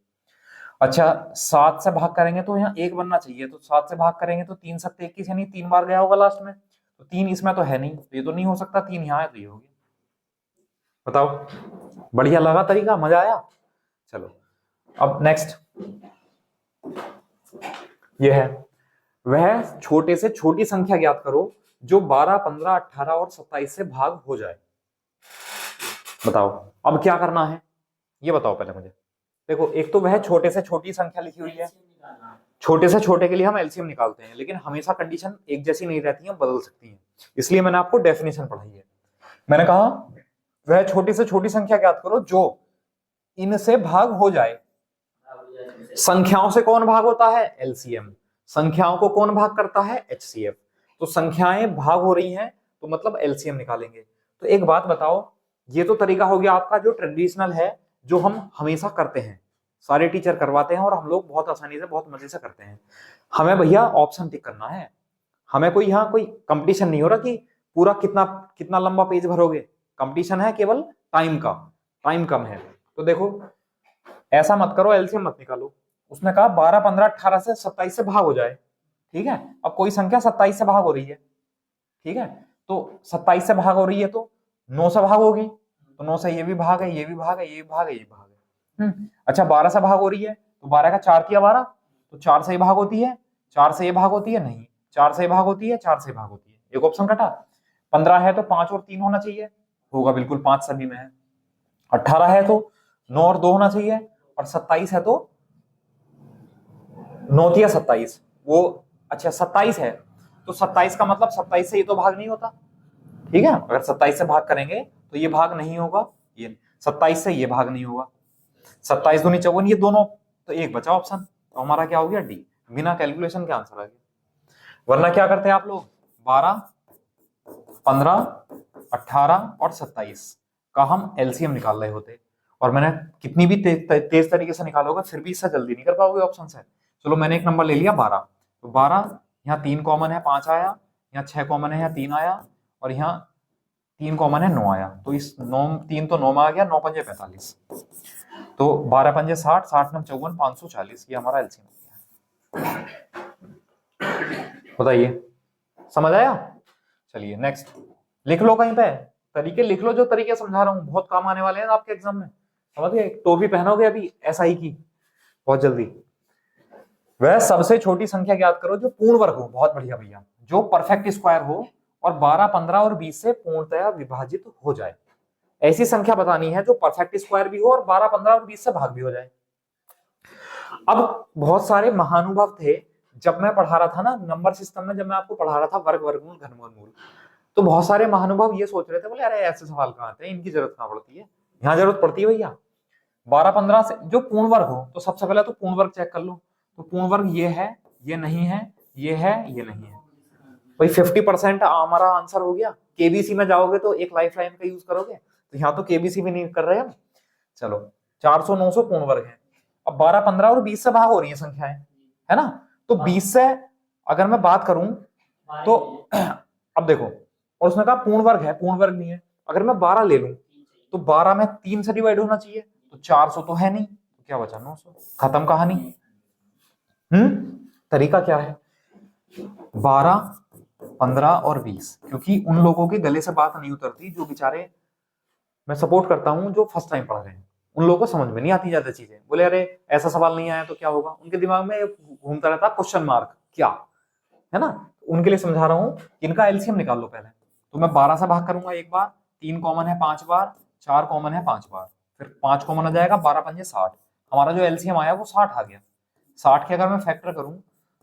[SPEAKER 1] अच्छा 7 से भाग करेंगे तो यहाँ 1 बनना चाहिए, तो 7 से भाग करेंगे तो 3 7 21 यानी 3 बार गया होगा लास्ट में, तो 3 इसमें तो है नहीं, तो ये तो नहीं हो सकता, 3 यहाँ है तो ये हो गया। बताओ बढ़िया लगा तरीका, मजा आया। चलो अब नेक्स्ट ये है, वह छोटे से छोटी संख्या ज्ञात करो जो 12 15 18 और 27 से भाग हो जाए। बताओ अब क्या करना है, ये बताओ पहले मुझे। देखो एक तो वह छोटे से छोटी संख्या लिखी हुई है, छोटे से छोटे के लिए हम एलसीएम निकालते हैं, लेकिन हमेशा कंडीशन एक जैसी नहीं रहती है, बदल सकती है, इसलिए मैंने आपको डेफिनेशन पढ़ाई है। मैंने कहा वह छोटी से छोटी संख्या ज्ञात करो जो इनसे भाग हो जाए। संख्याओं से कौन भाग होता है, एलसीएम। संख्याओं को कौन भाग करता है, एचसीएफ। तो संख्याएं भाग हो रही हैं तो मतलब एलसीएम निकालेंगे। तो एक बात बताओ, ये तो तरीका हो गया आपका जो ट्रेडिशनल है, जो हम हमेशा करते हैं, सारे टीचर करवाते हैं और हम लोग बहुत आसानी से बहुत मजे से करते हैं। हमें भैया ऑप्शन टिक करना है, हमें कोई यहाँ कोई कंपटीशन नहीं हो रहा कि पूरा कितना कितना लंबा पेज भरोगे, कंपटीशन है केवल टाइम का, टाइम कम है। तो देखो ऐसा मत करो, एलसीएम मत निकालो। उसने कहा 12, 15, 18 से 27 से भाग हो जाए, ठीक है। अब कोई संख्या 27 से भाग हो रही है, ठीक है, तो 27 से भाग हो रही है तो 9 से भाग होगी, तो 9 से ये भी भाग है, ये भी भाग है, ये भी भाग है, ये भी भाग है। अच्छा 12 से भाग हो रही है तो 12 का 4 किया 12, तो 4 से ये भाग होती है, 4 से ये भाग होती है, नहीं 4 से ये भाग होती है, 4 से ये भाग होती है, एक ऑप्शन कटा। 15 है तो 5 और 3 होना चाहिए, होगा बिल्कुल 5 सभी में है। 18 है तो 9 और 2 होना चाहिए, और 27 है तो 9 या 27 वो, अच्छा 27 है तो 27 का मतलब 27 से ये तो भाग नहीं होता, ठीक है। अगर 27 से भाग करेंगे तो ये भाग नहीं होगा, ये 27 से ये भाग नहीं होगा, 27 दूनी 54, ये दोनों, तो एक बचा ऑप्शन, तो हमारा क्या हो गया डी, बिना कैलकुलेशन के आंसर आ गया। वरना क्या करते हैं आप लोग, 12, 15, 18 और 27 का हम एलसीएम निकाल रहे होते, और मैंने कितनी भी तेज तरीके से निकालोगे फिर भी इससे जल्दी नहीं कर पाओगे ऑप्शन से। चलो मैंने एक नंबर ले लिया 12, तो 12 यहाँ 3 कॉमन है 5 आया, यहाँ 6 कॉमन है यहाँ 3 आया, और यहाँ 3 कॉमन है 9 आया, तो इस 9 3 तो 9 में आ गया, 9 पंजे 45, तो 12 पंजे 60, 60 9 54, 540, ये हमारा एलसीएम हो गया। बताइए समझ आया? चलिए नेक्स्ट लिख लो, कहीं पे तरीके लिख लो, जो तरीके समझा रहा हूँ बहुत काम आने वाले हैं आपके एग्जाम में, समझ गए। टोपी पहनोगे अभी एसआई की बहुत जल्दी। वह सबसे छोटी संख्या याद करो जो पूर्ण वर्ग हो, बहुत बढ़िया भैया, जो परफेक्ट स्क्वायर हो और 12, 15 और 20 से पूर्णतया विभाजित हो जाए, ऐसी संख्या बतानी है जो परफेक्ट स्क्वायर भी हो और 12, 15 और 20 से भाग भी हो जाए। अब बहुत सारे महानुभव थे, जब मैं पढ़ा रहा था ना नंबर सिस्टम में, जब मैं आपको पढ़ा रहा था वर्ग, वर्गमूल, घनमूल, तो बहुत सारे महानुभव ये सोच रहे थे, बोले अरे ऐसे सवाल कहाँ आते हैं, इनकी जरूरत कहाँ पड़ती है, यहाँ जरूरत पड़ती है भैया। 12, 15 से जो पूर्ण वर्ग हो, तो सबसे पहले तो पूर्ण वर्ग चेक कर लो, तो पूर्ण वर्ग ये है, ये नहीं है, ये है, ये नहीं है, भाई 50% हमारा आंसर हो गया। केबीसी में जाओगे तो एक लाइफ लाइन का यूज करोगे, तो यहाँ तो केबीसी भी नहीं कर रहे हम। चलो 400, 900 पूर्ण वर्ग है। अब 12, 15 और 20 से भाग हो रही है संख्याएं, है ना, तो 20 से अगर मैं बात करूं तो अब देखो, और उसने कहा पूर्ण वर्ग है, पूर्ण वर्ग नहीं है। अगर मैं 12 ले लूं तो 12 में 3 से डिवाइड होना चाहिए, तो 400 तो है नहीं, तो क्या बचा 900, खत्म कहानी। तरीका क्या है, 12, 15 और 20, क्योंकि उन लोगों के गले से बात नहीं उतरती जो बेचारे, मैं सपोर्ट करता हूं जो फर्स्ट टाइम पढ़ रहे हैं, उन लोगों को समझ में नहीं आती ज्यादा चीजें, बोले अरे ऐसा सवाल नहीं आया तो क्या होगा, उनके दिमाग में घूमता रहता क्वेश्चन मार्क क्या, है ना। उनके लिए समझा रहा हूं, इनका एलसीएम निकाल लो पहले। तो मैं 12 से भाग करूंगा एक बार, 3 कॉमन है 5 बार, 4 कॉमन है 5 बार, फिर 5 कॉमन आ जाएगा, 12 पंजे 60, हमारा जो एलसीएम आया वो 60 आ गया। 60 के अगर मैं फैक्टर करूं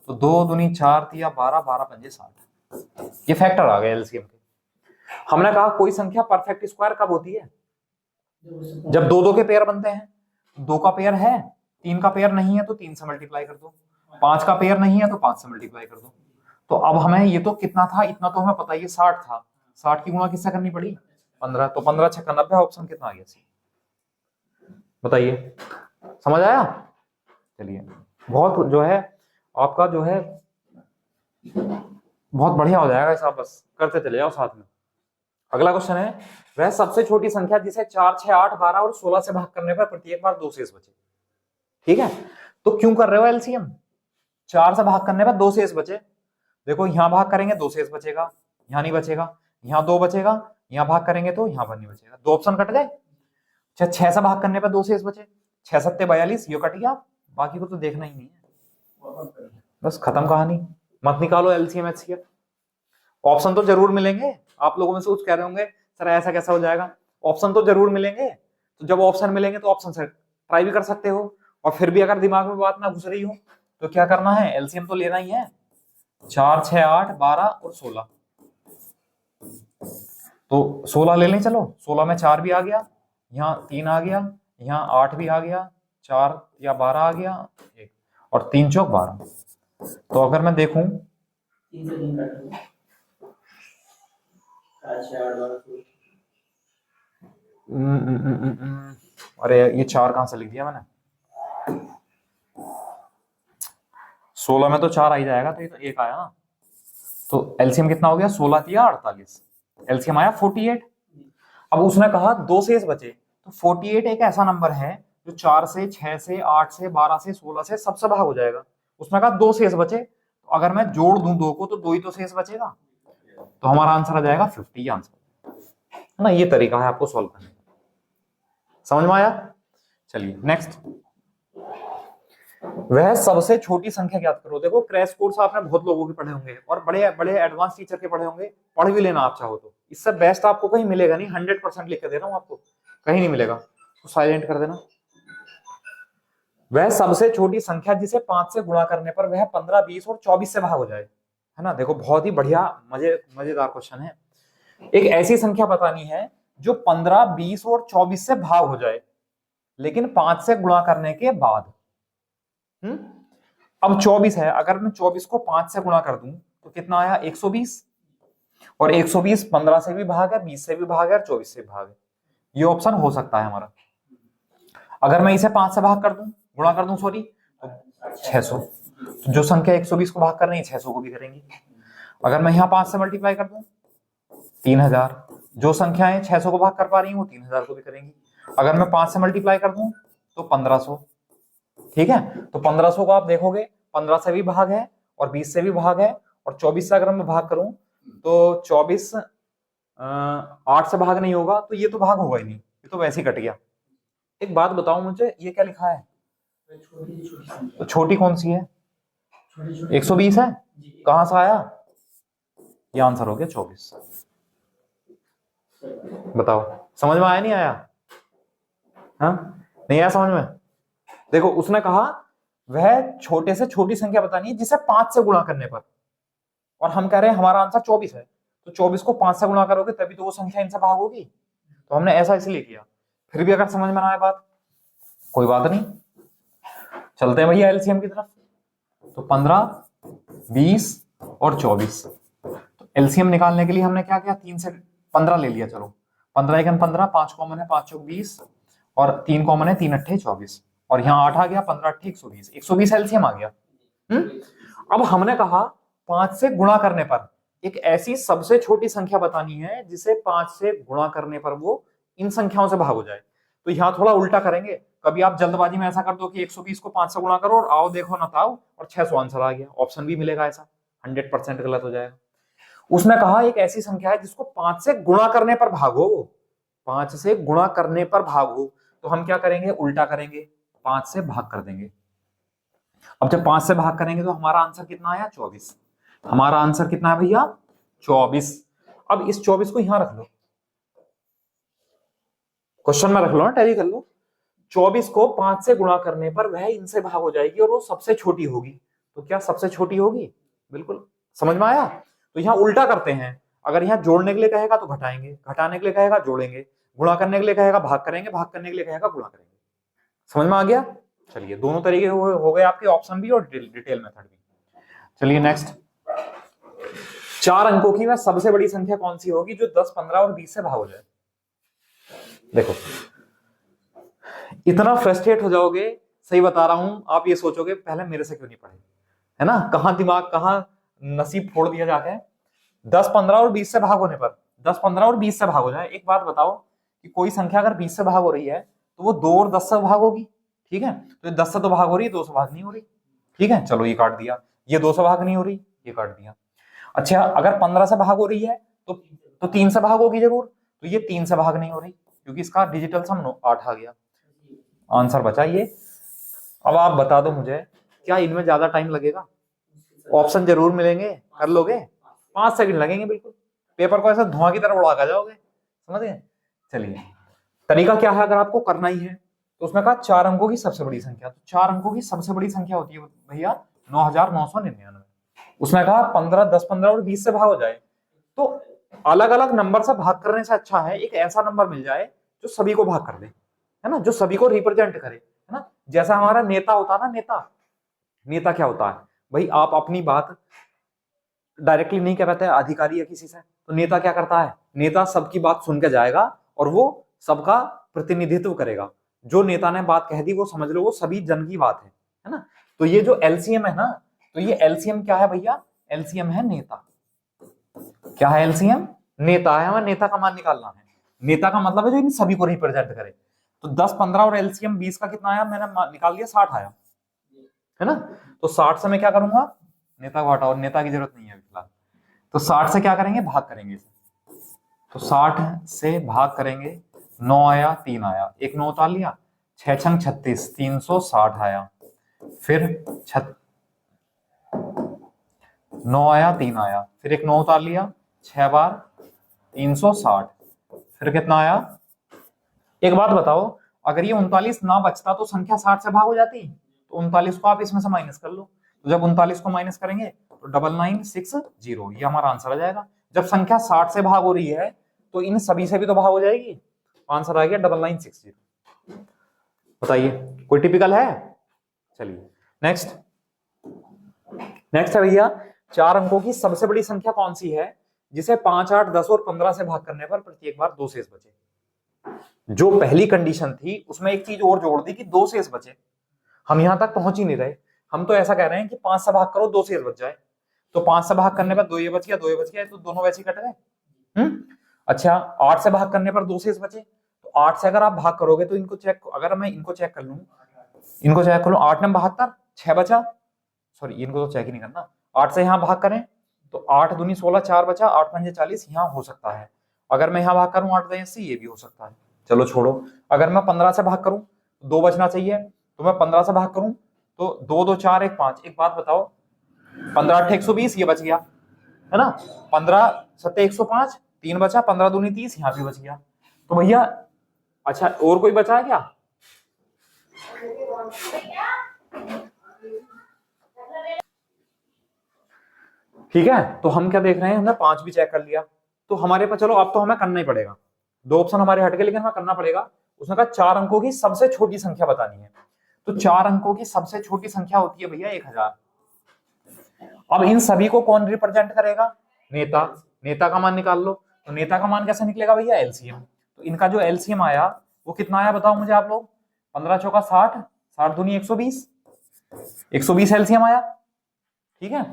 [SPEAKER 1] तो 2 दूनी 4 तिया 12, 12 पंजे 60, ये फैक्टर आ गए एलसीएम के। हमने कहा कोई संख्या परफेक्ट स्क्वायर कब होती है, जब 2 के पेयर बनते हैं, 2 का पेयर है, 3 का पेयर नहीं है तो 3 से मल्टीप्लाई कर दो, 5 का पेयर नहीं है तो 5 से मल्टीप्लाई कर दो। तो अब हमें ये तो कितना था, इतना तो हमें पता ही है 60 था, 60 की गुणा किससे करनी पड़ी 15, तो 15 6 90, ऑप्शन कितना आ गया सी, बताइए समझ आया। चलिए बहुत जो है आपका जो है बहुत बढ़िया हो जाएगा हिसाब, बस करते चले जाओ साथ में। अगला क्वेश्चन है, वह सबसे छोटी संख्या जिसे 4, 6, 8, 12 और 16 से भाग करने पर प्रत्येक बार 2 शेष बचे, ठीक है। तो क्यों कर रहे हो एलसीएम, 4 से भाग करने पर 2 शेष बचे, देखो यहां भाग करेंगे 2 शेष बचेगा, यहां नहीं बचेगा, यहां 2 बचेगा, यहां भाग करेंगे तो यहां पर नहीं बचेगा, 2 ऑप्शन कट गए। 6 से भाग करने पर 2 शेष बचे, 6 7 42, ये कट गया, बाकी को तो देखना ही नहीं है, बस खत्म कहानी। मत निकालो एलसीएम एचसीएफ, ऑप्शन तो जरूर मिलेंगे। आप लोगों में से कुछ कह रहे होंगे सर ऐसा कैसा हो जाएगा, ऑप्शन तो जरूर मिलेंगे, तो जब ऑप्शन मिलेंगे तो ऑप्शन से ट्राई भी कर सकते हो, और फिर भी अगर दिमाग में बात ना घुस रही हो तो क्या करना है, एलसीएम तो लेना ही है। 4, 6, 8, 12 और 16, तो 16 ले लें, चलो 16 में 4 भी आ गया, यहाँ 3 आ गया, यहाँ 8 भी आ गया, 4 या 12 आ गया, 1 और 3 चौक 12। तो अगर मैं देखूं
[SPEAKER 2] 3 से 3 काट लो, 4, 6, 8, 12,
[SPEAKER 1] अरे ये 4 कहां से लिख दिया मैंने? 16 में तो 4 आ ही जाएगा, तो ये तो 1 आया ना। तो एलसीएम कितना हो गया? 16 तिया 48, एलसीएम आया 48। अब उसने कहा 2 शेष बचे, तो 48 एक ऐसा नंबर है जो 4 से 6 से 8 से 12 से 16 से सबसे भाग हो जाएगा। उसने कहा 2 शेष बचे, तो अगर मैं जोड़ दूं 2 को तो 2 ही तो शेष बचेगा, तो हमारा आंसर आ जाएगा 50 आंसर, है ना। ये तरीका है आपको सॉल्व करने का, समझ में आया? चलिए नेक्स्ट, वह सबसे छोटी संख्या ज्ञात करो। देखो क्रैश कोर्स आपने बहुत लोगों के पढ़े होंगे और बड़े बड़े एडवांस टीचर के पढ़े होंगे, पढ़ भी लेना आप चाहो तो। इससे बेस्ट आपको कहीं मिलेगा नहीं, 100% लिख के दे रहा हूं आपको, कहीं नहीं मिलेगा। तो साइलेंट कर देना। वह सबसे छोटी संख्या जिसे 5 से गुणा करने पर वह 15, 20 और 24 से भाग हो जाए, है ना। देखो बहुत ही बढ़िया मजेदार क्वेश्चन है। एक ऐसी संख्या बतानी है जो 15, 20 और 24 से भाग हो जाए, लेकिन 5 से गुणा करने के बाद। अब 24 है, अगर मैं 24 को 5 से गुणा कर दूं तो कितना आया? 120। और 120 15 से भी भाग है, 20 से भी भाग है और 24 से भी भाग है। ये ऑप्शन हो सकता है हमारा। अगर मैं इसे 5 से भाग कर दूं, गुणा कर दूं सॉरी, तो 600। तो जो संख्या 120 को भाग कर रही है 600 को भी करेंगी। अगर मैं यहाँ 5 से मल्टीप्लाई कर दूं 3000, जो संख्याएं 600 को भाग कर पा रही हैं वो 3000 को भी करेंगी। अगर मैं 5 से मल्टीप्लाई कर दूं तो 1500। ठीक है, तो 1500 को आप देखोगे 15 से भी भाग है और 20 से भी भाग है, और 24 से अगर मैं भाग करूं तो 24 8 से भाग नहीं होगा, तो ये तो भाग होगा ही नहीं, ये तो वैसे ही कट गया। एक बात बताओ मुझे, ये क्या लिखा है? तो छोटी कौन सी है? 120 है। कहां से आया? ये आंसर हो गया 24। बताओ समझ में आया नहीं आया? हाँ नहीं आया समझ में? देखो उसने कहा वह छोटे से छोटी संख्या बतानी है जिसे 5 से गुणा करने पर, और हम कह रहे हैं हमारा आंसर 24 है, तो 24 को 5 से गुणा करोगे तभी तो वो संख्या इनसे भाग होगी। तो हमने ऐसा इसलिए किया। फिर भी अगर समझ में ना आए बात, कोई बात नहीं, चलते हैं भैया एलसीएम की तरफ। तो 15, 20 और 24, तो एलसीएम निकालने के लिए हमने क्या किया? 3 से 15 ले लिया। चलो 15 एकन 15, 5 कॉमन है, 5 चौक 20 और 3 कॉमन है, 3 अट्ठे 24, और यहाँ 8 आ गया, 15 अट्ठे 120, 120 एलसीएम आ गया। अब हमने कहा 5 से गुणा करने पर एक ऐसी सबसे छोटी संख्या बतानी है जिसे 5 से गुणा करने पर वो इन संख्याओं से भाग हो जाए। तो यहाँ थोड़ा उल्टा करेंगे। कभी आप जल्दबाजी में ऐसा कर दो कि 120 को 5 से गुणा करो और आओ देखो ना ताओ और 600 आंसर आ गया, ऑप्शन भी मिलेगा ऐसा, 100% गलत हो जाएगा। उसने कहा एक ऐसी संख्या है जिसको 5 से गुणा करने पर भागो, 5 से गुणा करने पर भागो, तो हम क्या करेंगे? उल्टा करेंगे, 5 से भाग कर देंगे। अब जब 5 से भाग करेंगे तो हमारा आंसर कितना आया? 24। हमारा आंसर कितना है भैया? 24। अब इस 24 को यहां रख लो, क्वेश्चन में रख लो ना, टैली कर लो। 24 को 5 से गुणा करने पर वह इनसे भाग हो जाएगी और वो सबसे छोटी होगी। तो क्या सबसे छोटी होगी? बिल्कुल। समझ में आया? तो यहां उल्टा करते हैं। अगर यहां जोड़ने के लिए कहेगा तो घटाएंगे, घटाने के लिए कहेगा जोड़ेंगे, गुणा करने के लिए कहेगा भाग करेंगे, भाग करने के लिए कहेगा गुणा करेंगे। समझ में आ गया? चलिए दोनों तरीके हो गए आपके, ऑप्शन भी और डिटेल मेथड भी। चलिए नेक्स्ट, 4 अंकों की वह सबसे बड़ी संख्या कौन सी होगी जो 10, 15 और 20 से भाग हो जाए? देखो इतना फ्रस्ट्रेट हो जाओगे, सही बता रहा हूं, आप ये सोचोगे पहले मेरे से क्यों नहीं पढ़े, है ना। कहां दिमाग, कहां नसीब फोड़ दिया जाके। 10, 15 और 20 से भाग होने पर, 10, 15 और 20 से भाग हो जाए। एक बात बताओ कि कोई संख्या अगर 20 से भाग हो रही है तो वो 2 और 10 से भाग होगी, ठीक है। तो 10 से तो भाग हो रही है, 2 से भाग नहीं हो रही, ठीक है। चलो ये काट दिया, ये 2 से भाग नहीं हो रही, ये काट दिया। अच्छा अगर 15 से भाग हो रही है तो 3 से भाग होगी जरूर, तो ये 3 से भाग नहीं हो रही क्योंकि इसका डिजिटल सम 8 आ गया। आंसर बचा ये। अब आप बता दो मुझे, क्या इनमें ज्यादा टाइम लगेगा? ऑप्शन जरूर मिलेंगे, कर लोगे? 5 सेकंड लगेंगे बिल्कुल, पेपर को ऐसा धुआं की तरह उड़ा कर जाओगे, समझ गए। चलिए तरीका क्या है अगर आपको करना ही है, तो उसने कहा 4 अंकों की सबसे बड़ी संख्या। तो 4 अंकों की सबसे बड़ी संख्या होती है भैया 9999। उसने कहा 15, 10, 15 और 20 से भाग हो जाए। तो अलग अलग नंबर से भाग करने से अच्छा है एक ऐसा नंबर मिल जाए जो सभी को भाग कर दे, है ना, जो सभी को रिप्रेजेंट करे, है ना। जैसा हमारा नेता होता है ना, नेता क्या होता है भाई? आप अपनी बात डायरेक्टली नहीं कहते अधिकारी या किसी से, तो नेता क्या करता है? नेता सबकी बात सुन के जाएगा और वो सबका प्रतिनिधित्व करेगा। जो नेता ने बात कह दी वो समझ लो वो सभी जन की बात है ना। तो ये जो एलसीएम है ना, तो ये एलसीएम क्या है भैया, एलसीएम है नेता। क्या है एलसीएम, नेता है, हमें नेता का मान निकालना है। नेता का मतलब है जो इन सभी को रिप्रेजेंट करे। तो 10 15 और एलसीएम 20 का कितना आया, मैंने निकाल दिया 60 आया, है ना। तो 60 से मैं क्या करूंगा, नेता को हटाओ, नेता की जरूरत नहीं है फिलहाल। तो 60 से क्या करेंगे, भाग करेंगे। तो 60 से भाग करेंगे, 9 आया, 3 आया, एक 9 उतार लिया, 6 छंग 36, 360 आया, फिर 9 आया, 3 आया, फिर एक 9 उतार लिया, 6 बार 360, फिर कितना आया। एक बात बताओ, अगर ये 39 ना बचता तो संख्या 60 से भाग हो जाती, तो 39 को आप इसमें से माइनस कर लो। तो जब 39 को माइनस करेंगे तो 9960, ये हमारा आंसर आ जाएगा। जब संख्या 60 से भाग हो रही है तो इन सभी से भी तो भाग हो जाएगी, आंसर आ गया 9960। बताइए कोई टिपिकल है। चलिए नेक्स्ट है भैया, 4 अंकों की सबसे बड़ी संख्या कौन सी है जिसे 5, 8, 10 और 15 से भाग करने पर प्रत्येक बार 2 शेष बचे। जो पहली कंडीशन थी उसमें एक चीज और जोड़ दी कि 2 शेष बचे। हम यहां तक पहुंच ही नहीं रहे, हम तो ऐसा कह रहे हैं कि 5 से भाग करो 2 शेष बच जाए। तो 5 से भाग करने पर 2 ये बच गया, 2 ये बच गया, तो दोनों वैसे ही कट गए। अच्छा 8 से भाग करने पर 2 शेष बचे, तो 8 से अगर आप भाग करोगे तो इनको चेक, अगर मैं इनको चेक कर लूं, 8 में 72, 6 बचा, सॉरी इनको तो चेक ही नहीं करना, 8 से यहां भाग करें तो 8 दूनी 16, 4 बचा, 8 पंजे 40, यहां हो सकता है। अगर मैं यहां भाग करूं 8 दे 80, ये भी हो सकता है। चलो छोड़ो, अगर मैं 15 से भाग करूं तो 2 बचना चाहिए, तो मैं 15 से भाग करूं तो 2 2 4 1 5। एक बात बताओ, 15 8 120, ये बच गया, है ना। 15 7 105, 3 बचा, 15 दूनी 30, यहां भी बच गया। तो भैया अच्छा और कोई बचा है क्या। ठीक है, तो हम क्या देख रहे हैं, हमने 5 भी चेक कर लिया, तो हमारे पास चलो अब तो हमें करना ही पड़ेगा, 2 ऑप्शन हमारे हट गए लेकिन हमें करना पड़ेगा। उसने कहा 4 अंकों की सबसे छोटी संख्या बतानी है, तो 4 अंकों की सबसे छोटी संख्या होती है भैया 1000। अब इन सभी को कौन रिप्रेजेंट करेगा, नेता। नेता का मान निकाल लो, तो नेता का मान कैसे निकलेगा भैया, एलसीएम। तो इनका जो एलसीएम आया वो कितना आया बताओ मुझे आप लोग, 15 चौका 60, 60 दूनी 120, 120 एलसीएम आया। ठीक है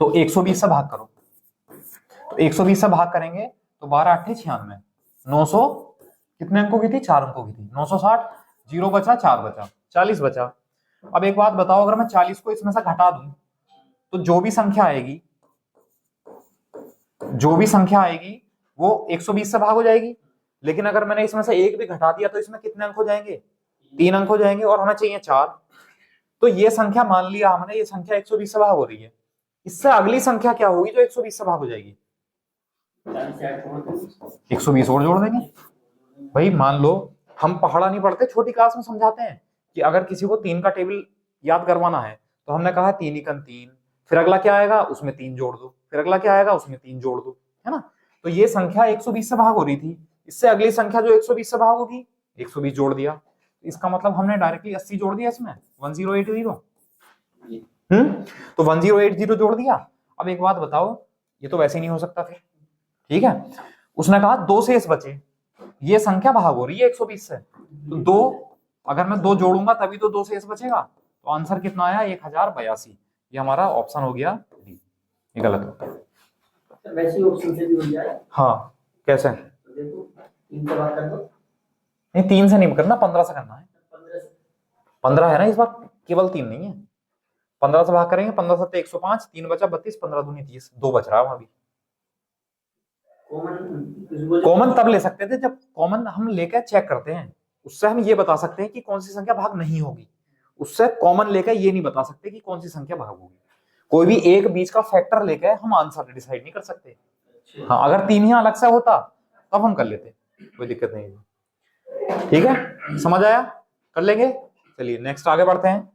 [SPEAKER 1] तो 120 से भाग करो, तो 120 से भाग करेंगे तो 12 8 96, 900 कितने अंकों की थी, 4 अंकों की थी, 960, 0 बचा, 4 बचा, 40 बचा। अब एक बात बताओ, अगर मैं 40 को इसमें से घटा दूं तो जो भी संख्या आएगी वो 120 से भाग हो जाएगी। लेकिन अगर मैंने इसमें से एक भी घटा दिया तो इसमें कितने अंक हो जाएंगे, 3 अंक हो जाएंगे, और हमें चाहिए 4। तो ये संख्या मान लिया हमने, ये संख्या 120 से भाग हो रही है, इससे अगली संख्या क्या होगी जो 120 से भाग हो जाएगी, 120 और जोड़ देंगे। भाई मान लो हम पहाड़ा नहीं पढ़ते, छोटी क्लास में समझाते हैं कि अगर किसी को 3 का टेबल याद करवाना है तो हमने कहा 3 एकम 3, फिर अगला क्या आएगा उसमें 3 जोड़ दो, फिर अगला क्या आएगा उसमें 3 जोड़ दो, है ना। तो ये संख्या 120 से भाग हो रही थी, इससे अगली संख्या जो 120 से भाग होगी 120 जोड़ दिया, इसका मतलब हमने डायरेक्टली 80 जोड़ दिया इसमें, 1080। तो 1080 जोड़ दिया। अब एक बात बताओ, ये तो वैसे ही नहीं हो सकता फिर, ठीक है। उसने कहा 2 शेष बचे, ये संख्या भाग हो रही है 120 से, तो 2 अगर मैं 2 जोड़ूंगा तभी तो 2 शेष बचेगा। तो आंसर कितना आया, 1082। ये हमारा ऑप्शन हो गया डी, ये गलत होता है।
[SPEAKER 2] वैसे ऑप्शन से भी हो जाए।
[SPEAKER 1] हाँ कैसे,
[SPEAKER 2] तो देखो 3 से भाग कर दो,
[SPEAKER 1] नहीं 3 से नहीं करना, 15 से करना है। 15 है ना इस बार, केवल 3 नहीं है। 15 से भाग करेंगे, 15 7 105, 3 बचा 32, 15 दूनी 30, 2 बच रहा है वहां भी। कॉमन तब ले सकते थे जब कॉमन हम लेकर चेक करते हैं, उससे हम ये बता सकते हैं कि कौन सी संख्या भाग नहीं होगी, उससे कॉमन लेकर ये नहीं बता सकते कि कौन सी संख्या भाग होगी। कोई भी एक बीच का फैक्टर लेकर हम आंसर डिसाइड नहीं कर सकते। हाँ अगर 3 ही अलग से होता तब हम कर लेते, कोई दिक्कत नहीं है। ठीक है समझ आया, कर लेंगे। चलिए नेक्स्ट आगे बढ़ते हैं।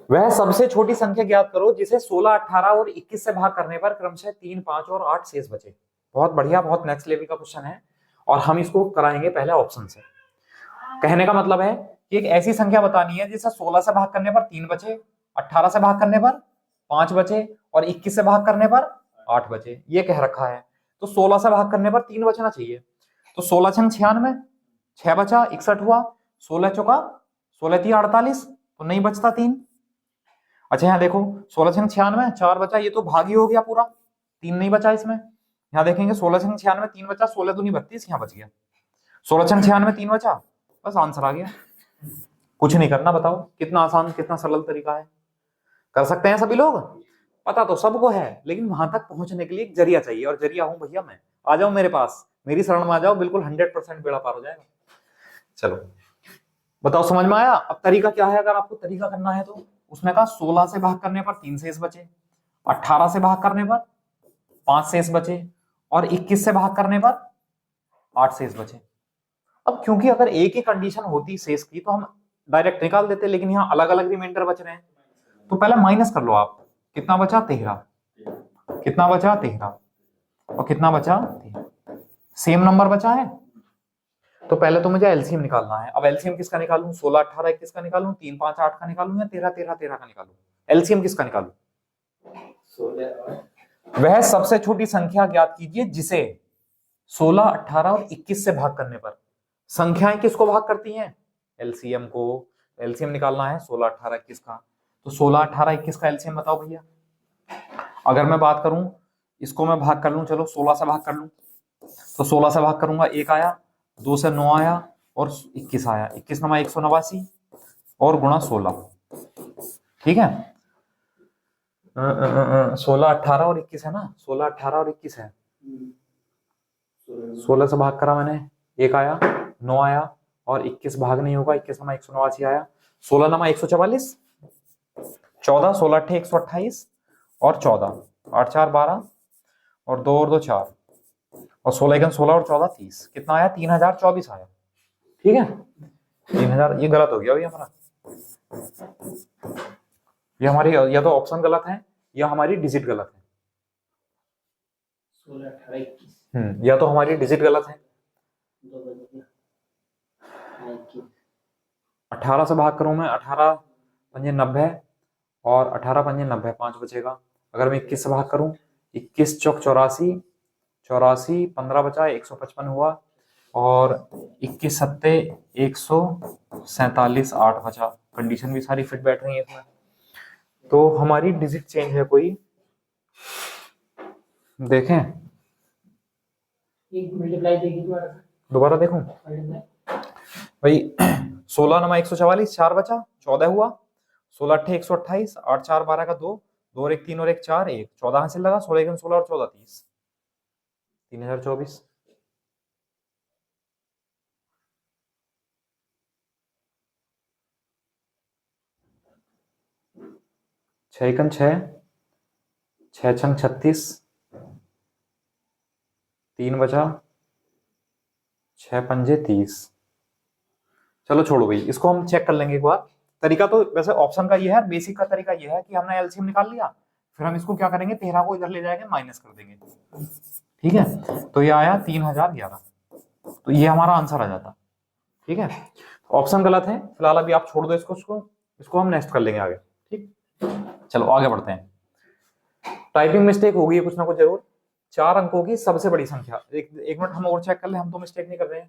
[SPEAKER 1] वह सबसे छोटी संख्या ज्ञात करो जिसे 16, 18 और 21 से भाग करने पर क्रमशः 3, 5 और 8 शेष बचे। बहुत बढ़िया, बहुत नेक्स्ट लेवल का क्वेश्चन है, और हम इसको कराएंगे पहले ऑप्शन से। कहने का मतलब है कि एक ऐसी संख्या बतानी है जिसे 16 से भाग करने पर 3 बचे, 18 से भाग करने पर 5 बचे और 21 से भाग करने पर 8 बचे, ये कह रखा है। तो 16 से भाग करने पर 3 बचना चाहिए। तो 16 छंग 96, 6 बचा, 61 हुआ। 16 चौका 16 3 48, तो नहीं बचता 3। अच्छा यहाँ देखो 16 छंग 96, 4 बचा, ये तो भाग ही हो गया पूरा, 3 नहीं बचा इसमें। यहाँ देखेंगे 16 छंग 96, 3 बचा, 16 दूनी 32, यहाँ बच गया। 16 छंग 96, 3 बचा, बस आंसर आ गया। कुछ नहीं करना, बताओ कितना आसान, कितना सरल तरीका है। कर सकते हैं सभी लोग, पता तो सबको है, लेकिन वहां तक पहुंचने के लिए एक जरिया चाहिए, और जरिया हूं भैया मैं। आ जाओ मेरे पास, मेरी शरण में आ जाओ, बिल्कुल 100% बेड़ा पार हो जाएगा। चलो बताओ समझ में आया। अब तरीका क्या है, अगर आपको तरीका करना है तो उसने कहा 16 से भाग करने पर 3 शेष बचे, 18 से भाग करने पर 5 शेष बचे, और 21 से भाग करने पर 8 शेष बचे। अब क्योंकि अगर एक ही कंडीशन होती शेष की तो हम डायरेक्ट निकाल देते, लेकिन यहाँ अलग अलग रिमाइंडर बच रहे हैं, तो पहले माइनस कर लो आप। कितना बचा 13, कितना बचा 13, और कितना बचा 13, सेम नंबर बचा है। तो पहले तो मुझे एलसीएम निकालना है। अब एलसीएम किसका निकालूं, 16 18 21 का निकालूं, 3 5 8 का निकालूं, या 13 13 13 का निकालूं? एलसीएम किसका निकालूं?
[SPEAKER 2] 16।
[SPEAKER 1] वह सबसे छोटी संख्या ज्ञात कीजिए जिसे 16 18 और 21 से भाग करने पर, संख्याएं किसको भाग करती हैं? एलसीएम को। एलसीएम निकालना है 16 18 21 का, तो 16 18 21 का एलसीएम बताओ भैया। अगर मैं बात करूं, इसको मैं भाग कर लूं, चलो 16 से भाग कर लूं, तो 16 से भाग करूंगा 1 आया, 2 से 9 आया, और 21 आया, 21 नमा 189, और गुणा 16। ठीक है, 16 18 और 21 है ना, 16 18 और 21 है। 16 से भाग करा मैंने, 1 आया, 9 आया, और 21 भाग नहीं होगा, 21 नमा 189 आया, 16 नमा 144, 14 16 8 128, और 14 8 4 12, और 2 और 2 4, और 16 1 16 और 14 30, कितना आया? 3024 आया। ठीक है, 3000। ये गलत हो गया भैया हमारा, ये हमारी या तो ऑप्शन गलत है या हमारी डिजिट गलत है।
[SPEAKER 2] 16 18 21,
[SPEAKER 1] या तो हमारी डिजिट गलत है। 18 से भाग करूं मैं, 18 पंजे 90, और 18 पंजे 90, 5 बचेगा। अगर मैं 21 से भाग करूं, 21 चौक 84, 84 15 बचा, 155 हुआ, और 21 सत्ते 147, 8 बचा। कंडीशन भी सारी फिट बैठ रही है इसमें, तो हमारी डिजिट चेंज है कोई, देखें
[SPEAKER 2] एक मल्टीप्लाई देखिए
[SPEAKER 1] दोबारा देखूं भाई। 16 नमा 144, 4 बचा, 14 हुआ, 16 8 128, 8 4 12 का 2, 2 और 1 3 और 1 4, 1 14 हासिल लगा, 16 1 16 और 14 30, 3024। छह एकन 6, 6 छंग 36, 3 बचा, 6 पंजे 30। चलो छोड़ो भाई, इसको हम चेक कर लेंगे एक बार। तरीका तो वैसे ऑप्शन का ये है, बेसिक का तरीका ये है कि हमने एलसीएम निकाल लिया, फिर हम इसको क्या करेंगे, 13 को इधर ले जाएंगे, माइनस कर देंगे। ठीक है, तो ये आया 3011, तो ये हमारा आंसर आ जाता। ठीक है, ऑप्शन गलत है फिलहाल, अभी आप छोड़ दो इसको हम नेक्स्ट कर लेंगे आगे। ठीक, चलो आगे बढ़ते हैं। टाइपिंग मिस्टेक होगी कुछ ना कुछ जरूर। 4 अंकों की सबसे बड़ी संख्या, एक मिनट हम और चेक कर ले, हम तो मिस्टेक नहीं कर रहे हैं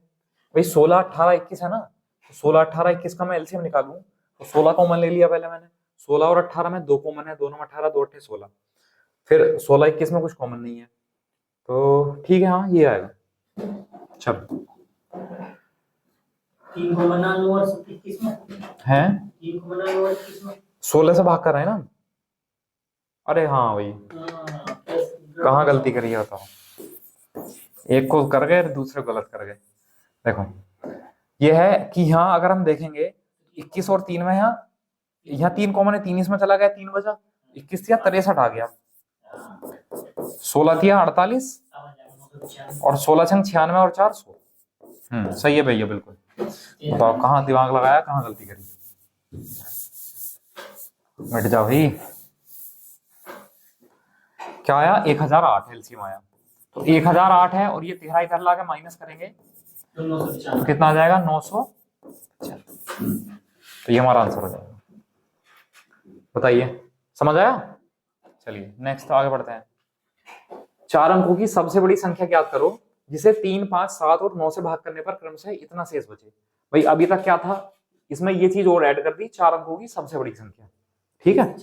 [SPEAKER 1] भाई। 16 18 21 है ना, तो 16 18 21 का मैं एलसीएम निकालूं, तो 16 कॉमन ले लिया पहले मैंने, 16 और 18 में 2 कॉमन है, 2 9 18, 2 8 16, फिर 16 21 में कुछ कॉमन नहीं है, तो ठीक है, हाँ ये आएगा। चलो
[SPEAKER 2] 3 को बना लो और 21 में
[SPEAKER 1] है,
[SPEAKER 2] 3 को बना लो और 21 में
[SPEAKER 1] 16 से भाग कर रहे हैं ना। अरे हाँ भाई, कहाँ गलती करी है बताओ, एक को कर गए दूसरे को गलत कर गए। देखो ये है कि यहाँ अगर हम देखेंगे 21 और 3 में, यहाँ 3 कॉमन है, 3 इसमें चला गया, 3 बचा, 21 या 63 आ गया, 16 थिया 48, और 16 छंग 96 और 400। सही है भैया बिल्कुल। बताओ कहाँ दिमाग लगाया, कहाँ गलती करी, मिट जाओ भाई। क्या आया? 1008 एलसीएम आया, तो 1008 है, और ये 13 इधर ला के माइनस करेंगे तो कितना आ जाएगा? 995। तो ये हमारा आंसर हो जाएगा। बताइए समझ आया? चलिए नेक्स्ट आगे बढ़ते हैं। 4 अंकों की सबसे बड़ी संख्या ज्ञात करो जिसे 3, 5, 7 और 9 से भाग करने पर क्रमशः इतना शेष बचे। भाई अभी तक क्या था, इसमें ये चीज और ऐड कर दी, 4 अंकों की सबसे बड़ी संख्या। ठीक है,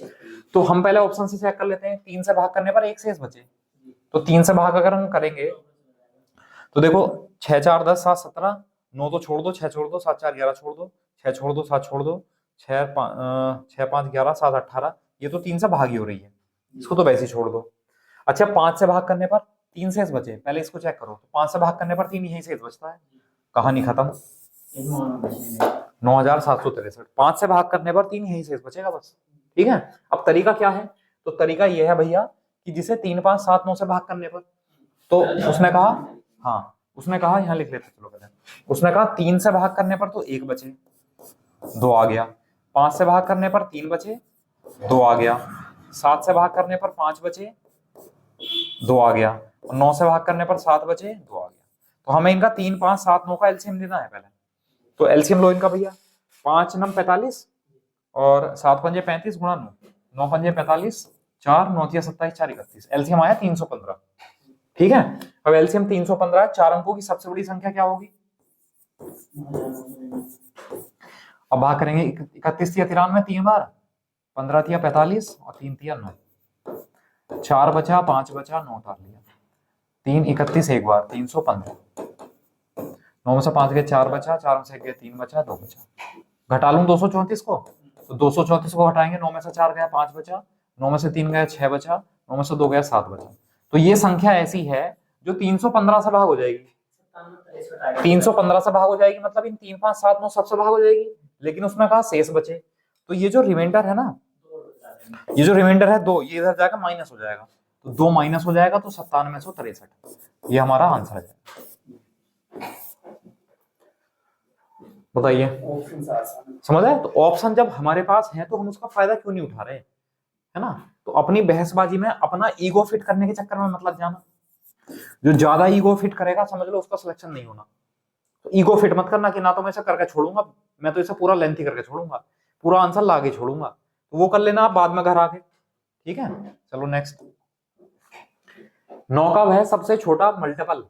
[SPEAKER 1] तो हम पहले ऑप्शन से चेक कर लेते हैं। 3 से भाग करने पर एक शेष बचे, तो 3 से भाग अगर हम करेंगे तो देखो 6, 4, 10, 7, 17, 9 तो छोड़ दो, 6 छोड़ दो, 7, 4, 11 छोड़ दो, 6 छोड़ दो, 7 छोड़ दो, 6, 5, 11, 7, 18, ये तो 3 से भाग ही हो रही है, इसको तो वैसे ही छोड़ दो। अच्छा 5 से भाग करने पर 3 शेष बचे, पहले इसको चेक करो। तो 5 से भाग करने पर 3 यही शेष बचता है, कहानी खत्म। 9763। 5 से भाग करने पर 3 यही शेष बचेगा बस। ठीक है, अब तरीका क्या है, तो तरीका यह है भैया कि जिसे 3, 5, 7, 9 से भाग करने पर, तो उसने कहा, हाँ उसने कहा, यहाँ लिख लेते चलो पहले, उसने कहा 3 से भाग करने पर तो 1 बचे, 2 आ गया। 5 से भाग करने पर 3 बचे, 2 आ गया। 7 से भाग करने पर 5 बचे, 2 आ गया। और 9 से भाग करने पर 7 बचे, 2 आ गया। तो हमें इनका 3, 5, 7, 9 का एलसीएम लेना है पहले। तो एलसीएम लो इनका भैया, 5 9 45 और 7 पंजे 35 गुणा 9, 9 पंजे 45, 4 9 तिया 27, 4 31, एलसीएम आया 315। ठीक है, अब एलसीएम 315 है, 4 अंकों की सबसे बड़ी संख्या क्या होगी। अब भाग करेंगे, 31 तिया 93 3 बार, 15 तिया 45 और 3 तिया 9, 4 बचा, 5 बचा, 9 उतार लिया, 3 31 एक बार, 315। 9 में से 5 गए 4 बचा, 4 में से 1 गए 3 बचा, 2 बचा। घटा लूं 234 को, तो 234 को घटाएंगे, 9 में से 4 गया 5 बचा, 9 में से 3 गया 6 बचा, 9 में से 2 गया 7 बचा। तो ये संख्या ऐसी है जो 315 से भाग हो जाएगी। 315 से भाग हो जाएगी मतलब इन 3, 5, 7, 9 सबसे भाग हो जाएगी, लेकिन उसमें कहा शेष बचे। तो ये जो रिमाइंडर है ना, ये जो रिमाइंडर है 2, ये इधर जाकर माइनस हो जाएगा, तो 2 माइनस हो जाएगा, तो 9763, ये हमारा आंसर है। बताइए, समझ आए। तो ऑप्शन जब हमारे पास है तो हम उसका फायदा क्यों नहीं उठा रहे, है ना। तो अपनी बहसबाजी में अपना ईगो फिट करने के चक्कर में मतलब जाना, जो ज्यादा ईगो फिट करेगा समझ लो उसका सिलेक्शन नहीं होना। तो ईगो फिट मत करना कि ना तो मैं इसे करके छोड़ूंगा, मैं तो इसे पूरा लेंथी करके छोड़ूंगा, पूरा आंसर ला के छोड़ूंगा, तो वो कर लेना आप बाद में घर आके। ठीक है, चलो नेक्स्ट। 9 का वह सबसे छोटा मल्टीपल,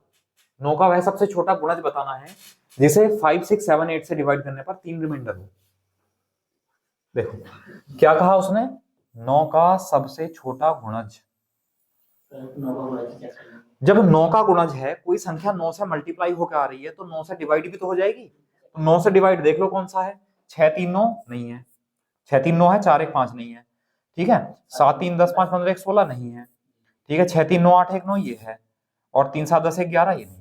[SPEAKER 1] 9 का वह सबसे छोटा गुणज बताना है जिसे 5, 6, 7, 8 से डिवाइड करने पर 3 रिमाइंडर हो। देखो क्या कहा उसने, 9 का सबसे छोटा गुणज। जब 9 का गुणज है, कोई संख्या 9 से मल्टीप्लाई होकर आ रही है तो 9 से डिवाइड भी तो हो जाएगी। तो 9 से डिवाइड देख लो कौन सा है, 6 3 9 नहीं है, 6 3 9 है, 4 1 5 नहीं है। ठीक है, 7 3 10 5 15 1 16 नहीं है। ठीक है, 6 3 9 8 1 9 ये है, और 3 7 10 1 11 ये नहीं है।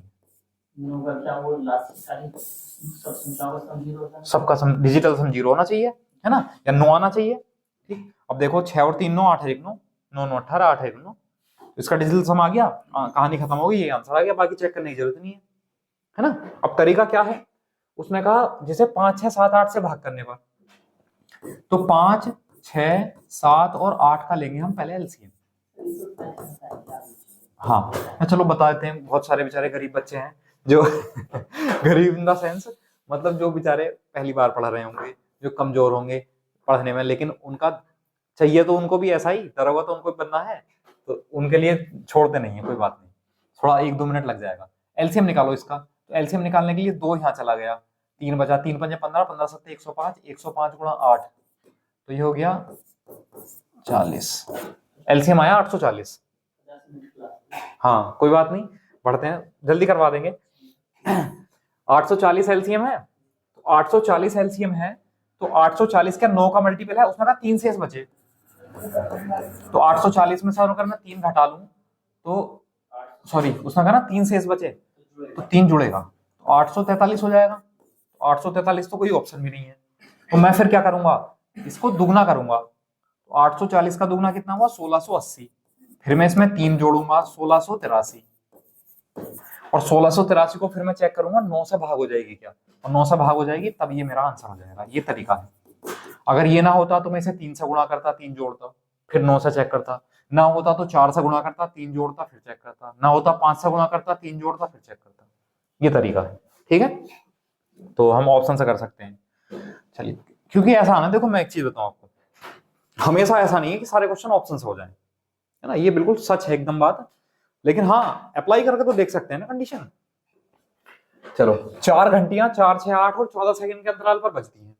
[SPEAKER 1] सबका डिजिटल सम 0 होना चाहिए, है ना, या 9 आना चाहिए। ठीक, अब देखो 6 और 3 9 8 1 9, 9 9 18 8 1 9, इसका डिजिटल सम आ गया, कहानी खत्म हो गई, ये आंसर आ गया, बाकी चेक करने की जरूरत नहीं है ना। अब तरीका क्या है, उसने कहा जिसे 5 6 7 8 से भाग करने पर, तो 5 6 7 और 8 का लेंगे हम पहले एलसीएम। हाँ चलो बता देते हैं, बहुत सारे बेचारे गरीब बच्चे हैं जो गरीब इन द सेंस मतलब जो बेचारे पहली बार पढ़ रहे होंगे, जो कमजोर होंगे पढ़ने में, लेकिन उनका चाहिए तो उनको भी ऐसा ही, दरोगा तो उनको बनना है, तो उनके लिए छोड़ते नहीं है, कोई बात नहीं, थोड़ा 1-2 मिनट लग जाएगा। एलसीएम निकालो इसका, तो एलसीएम निकालने के लिए 2 यहाँ चला गया, 3 बचा, 3 पंजे 15, 15 7 105, 105 गुणा 8, तो ये हो गया 40। एलसीएम आया 840। हाँ कोई बात नहीं, बढ़ते हैं, जल्दी करवा देंगे। 840 एलसीएम है, तो 840 एलसीएम है, तो 840 का 9 का मल्टीपल है, उसमें 3 शेष बचे, तो 840 में से अगर मैं 3 घटा लूं तो सॉरी उसने कहा ना 3 शेष बचे, तो 3 जुड़ेगा, तो 843 हो जाएगा। 843 तो कोई ऑप्शन भी नहीं है, तो मैं फिर क्या करूंगा, इसको दुगना करूंगा, तो 840 का दुगना कितना हुआ 1680, फिर मैं इसमें 3 जोड़ूंगा 1683, और 1683 को फिर मैं चेक करूंगा 9 से भाग हो जाएगी क्या, और 9 से भाग हो जाएगी तब ये मेरा आंसर हो जाएगा। ये तरीका है। अगर ये ना होता तो मैं इसे 3 से गुणा करता, 3 जोड़ता, फिर 9 से चेक करता, ना होता तो 4 से गुणा करता, 3 जोड़ता, फिर चेक करता, ना होता 5 से गुणा करता, 3 जोड़ता, फिर चेक करता। ये तरीका है, ठीक है, तो हम ऑप्शन से कर सकते हैं। चलिए, क्योंकि ऐसा है ना, देखो मैं एक चीज बताऊं आपको, हमेशा ऐसा नहीं है कि सारे क्वेश्चन ऑप्शन से हो जाए, है ना, ये बिल्कुल सच है एकदम बात। लेकिन हाँ अप्लाई करके तो देख सकते हैं ना कंडीशन। चलो 4 घंटियां 4, 6, 8 और 14 सेकंड के अंतराल पर बजती हैं।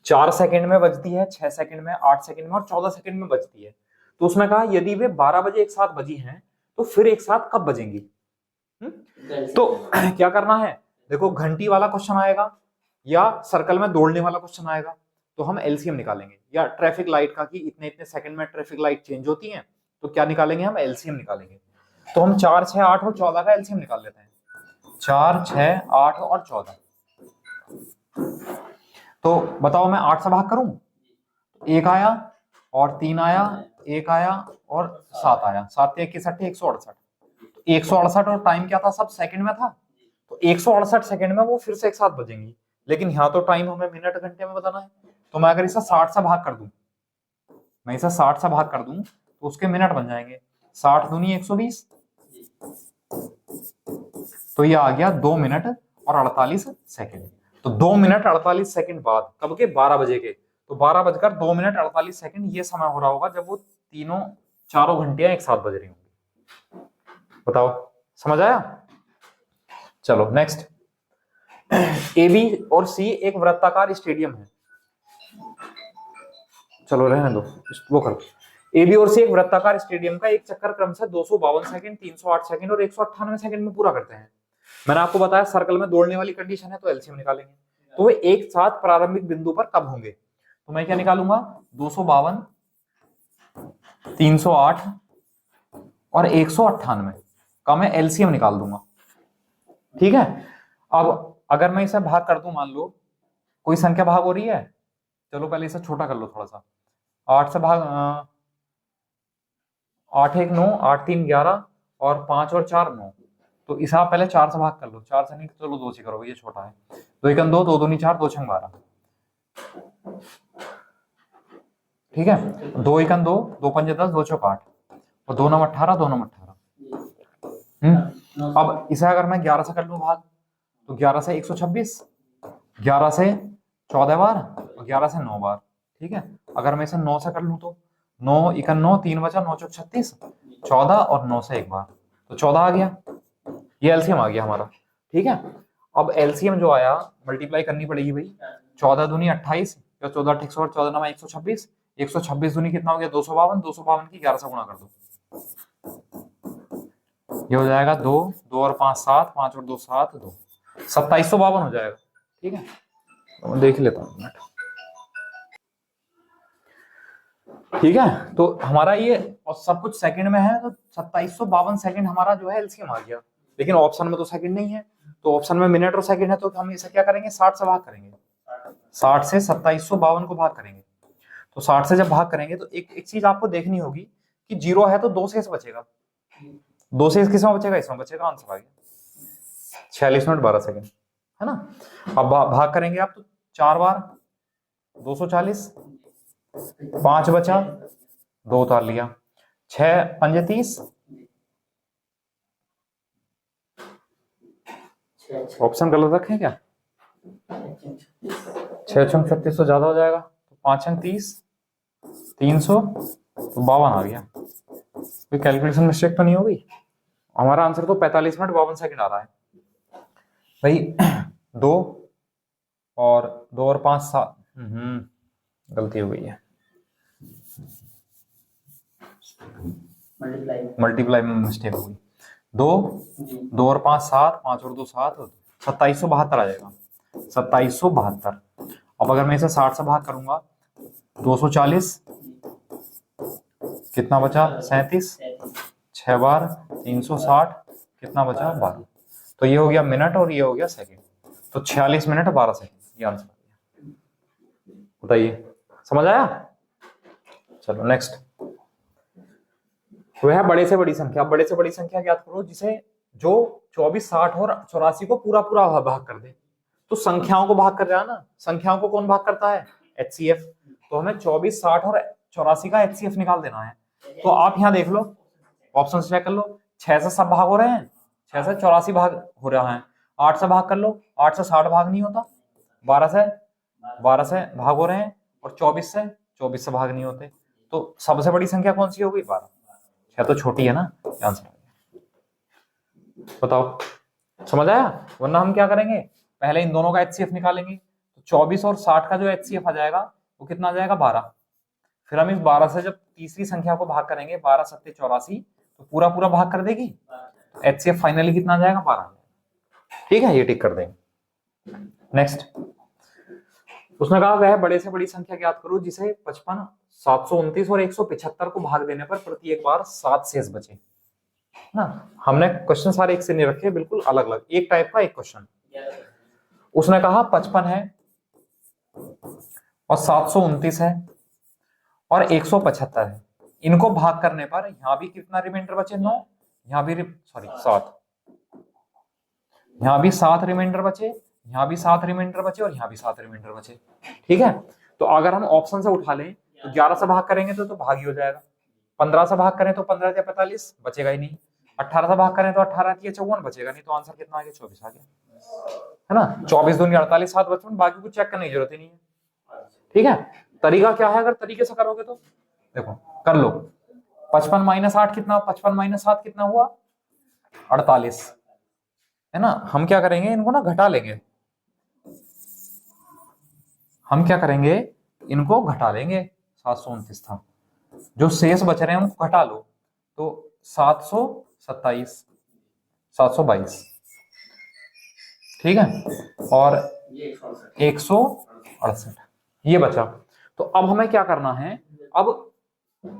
[SPEAKER 1] 4 सेकंड में बजती है, 6 सेकंड में, 8 सेकंड में और 14 सेकंड में बजती है। तो उसमें कहा यदि वे 12 बजे एक साथ बजी हैं तो फिर एक साथ कब बजेंगी। तो क्या करना है, देखो घंटी वाला क्वेश्चन आएगा या सर्कल में दौड़ने वाला क्वेश्चन आएगा तो हम एलसीएम निकालेंगे, या ट्रैफिक लाइट का कि इतने इतने सेकंड में ट्रैफिक लाइट चेंज होती हैं तो क्या निकालेंगे, हम एलसीएम निकालेंगे। तो हम 4, 6, 8 और 14 का एलसीएम निकाल लेते हैं। 4, 6, 8 और 14। तो बताओ मैं 8 से भाग करूं, 1 आया और 3 आया, 1 आया और 7 आया, 7 1 61 168। 168 और टाइम क्या था, सब सेकंड में था, तो 168 सेकंड में वो फिर से एक साथ बजेंगी। लेकिन यहाँ तो टाइम हमें मिनट घंटे में बताना है, तो मैं अगर इसे 60 से भाग कर दूं, मैं इसे 60 से भाग कर दूं तो उसके मिनट बन जाएंगे 60 दूनी 120, तो ये आ गया 2 मिनट और 48 सेकंड। तो 2 मिनट 48 सेकंड बाद, कब के, 12 बजे के, तो 12 बजकर 2 मिनट 48 सेकंड ये समय हो रहा होगा जब वो चारों घंटियां एक साथ बज रही होंगी। बताओ समझ आया। चलो नेक्स्ट, ए बी और सी एक वृत्ताकार स्टेडियम है। चलो रहने दो, वो करो। ए बी और सी एक वृत्ताकार स्टेडियम का एक चक्कर क्रमशः 252 सेकंड, 308 सेकंड और 198 सेकंड में पूरा करते हैं। मैंने आपको बताया सर्कल में दौड़ने वाली कंडीशन है तो एलसीएम निकालेंगे। तो वे एक साथ प्रारंभिक बिंदु पर कब होंगे, तो मैं क्या निकालूंगा, 252, 308 और 198 का मैं एलसीएम निकाल दूंगा। ठीक है। अब अगर मैं इसे भाग कर दूं, मान लो कोई संख्या भाग हो रही है, चलो पहले इसे छोटा कर लो थोड़ा सा, 8 से भाग 8 1 9, 8 3 11 और 5 और 4 9, तो इसे आप पहले 4 से भाग कर लो, 4 से नहीं चलो 2 से करो, ये छोटा है। 2 1 2, 2 2 4, 2 6 12, ठीक है। 2 1 2, 2 5 10, 2 6 8 और 2 9 18, 2 9 18। अब इसे अगर मैं 11 से कर लूं भाग, तो 11 से 126, 11 से 14 बार और 11 से 9 बार, ठीक है। अगर मैं इसे 9 से कर लूं तो 9 1 9, 3 बचा, 9 चौक 36, 14 और 9 से एक बार, तो 14 आ गया, ये एलसीएम आ गया हमारा। ठीक है। अब एलसीएम जो आया मल्टीप्लाई करनी पड़ेगी भाई, 14 दूनी 28 या 14 8 100 और 14 9 126, 126 दूनी कितना हो गया, 252, 252 की 11 से गुणा कर दो, ये हो जाएगा 2 2 और 5 7, 5 और 2 7, 2 2752 हो जाएगा। ठीक है, तो मैं देख लेता हूँ मिनट। ठीक है, तो हमारा ये और सब कुछ सेकंड में है, तो 2752 सेकंड हमारा जो है एलसीएम आ गया। लेकिन ऑप्शन में तो सेकंड नहीं है, तो ऑप्शन में मिनट और सेकंड है, तो हम इसे क्या करेंगे, 60 से भाग करेंगे, 60 से 2752 को भाग करेंगे। तो 60 से जब भाग करेंगे तो एक चीज आपको देखनी होगी कि 0 है तो 2 शेष बचेगा, 2 शेष किसमें बचेगा, इसमें बचेगा, आंसर आ गया 46 मिनट 12 सेकंड, है ना। अब भाग करेंगे आप तो 4 बार 240, 5 बचा, 2 उतार लिया, 6 5 30, ऑप्शन गलत रखें क्या, 6 छंग 36 तो ज्यादा हो जाएगा, तो 5 छंग 30, 300 तो 52 आ गया। कोई कैलकुलेशन मिस्टेक तो नहीं होगी। हमारा आंसर तो 45 मिनट 52 सेकंड आ रहा है भाई। 2 और 5 7, गलती हो गई है, मल्टीप्लाई में मिस्टेक हो गई। 2 और 5 7, 5 और 2 7, 2772 आ जाएगा, 2772। अब अगर मैं इसे 60 से भाग करूंगा, 240 कितना बचा, 37, 6 बार 360 कितना बचा, 12, तो ये हो गया मिनट और ये हो गया सेकंड, तो 46 मिनट 12 सेकंड, ये आंसर आ गया। बताइए समझ आया। चलो नेक्स्ट, वह बड़े से बड़ी संख्या, बड़े से बड़ी संख्या ज्ञात करो जिसे जो 24 60 और 84 को पूरा पूरा भाग कर दे। तो संख्याओं को भाग कर रहा है ना, संख्याओं को कौन भाग करता है, एचसीएफ। तो हमें 24 60 और 84 का एचसीएफ निकाल देना है। तो आप यहाँ देख लो, ऑप्शन चेक कर लो, 6 से सब भाग हो रहे हैं, 6 से 84 भाग हो रहा है, 8 से भाग कर लो, 8 से 60 भाग नहीं होता, 12 से भाग हो रहे हैं और 24 से भाग नहीं होते। तो सबसे बड़ी संख्या कौन सी होगी, 12, 6 तो छोटी है ना, आंसर आ गया। बताओ, समझ आया? वरना हम क्या करेंगे, पहले इन दोनों का एचसीएफ निकालेंगे, तो 24 और 60 का जो एचसीएफ आ जाएगा वो कितना आ जाएगा, 12। फिर हम इस 12 से जब तीसरी संख्या को भाग करेंगे, 12 सत्ते 84, तो पूरा पूरा भाग कर देगी, एचसीएफ फाइनली कितना आ जाएगा, 12। ठीक है, ये टिक कर देंगे। नेक्स्ट, उसने कहा वह बड़े से बड़ी संख्या ज्ञात करो जिसे 55, 729 और 175 को भाग देने पर प्रति एक बार 7 शेष बचे ना। हमने क्वेश्चन सारे एक से नहीं रखे, बिल्कुल अलग अलग, एक टाइप का एक क्वेश्चन। उसने कहा 55 है और 729 है और 175 है, इनको भाग करने पर यहां भी कितना रिमाइंडर बचे, 9, यहां भी 7, यहां भी 7 रिमाइंडर बचे, यहां भी 7 रिमाइंडर बचे और यहां भी 7 रिमाइंडर बचे। ठीक है, तो अगर हम ऑप्शन से उठा लें तो 11 से भाग करेंगे तो भाग ही हो जाएगा, 15 से भाग करें तो 15 या 45 बचेगा ही नहीं, 18 से भाग करें तो 18 या 54 बचेगा नहीं, तो आंसर कितना आ गया, 24 आ गया, है ना। 24 दूनी 48, 7 बचपन, बाकी कुछ चेक करने की जरूरत ही नहीं है। ठीक है, तरीका क्या है, अगर तरीके से करोगे तो देखो कर लो, 55 माइनस 8 कितना, 55 माइनस 7 कितना हुआ, 48, है ना। हम क्या करेंगे, इनको ना घटा लेंगे, हम क्या करेंगे, इनको घटा लेंगे, 729 था, जो शेष बच रहे हैं उनको घटा लो, तो 727, 722, ठीक है, और 168 ये बचा। तो अब हमें क्या करना है, अब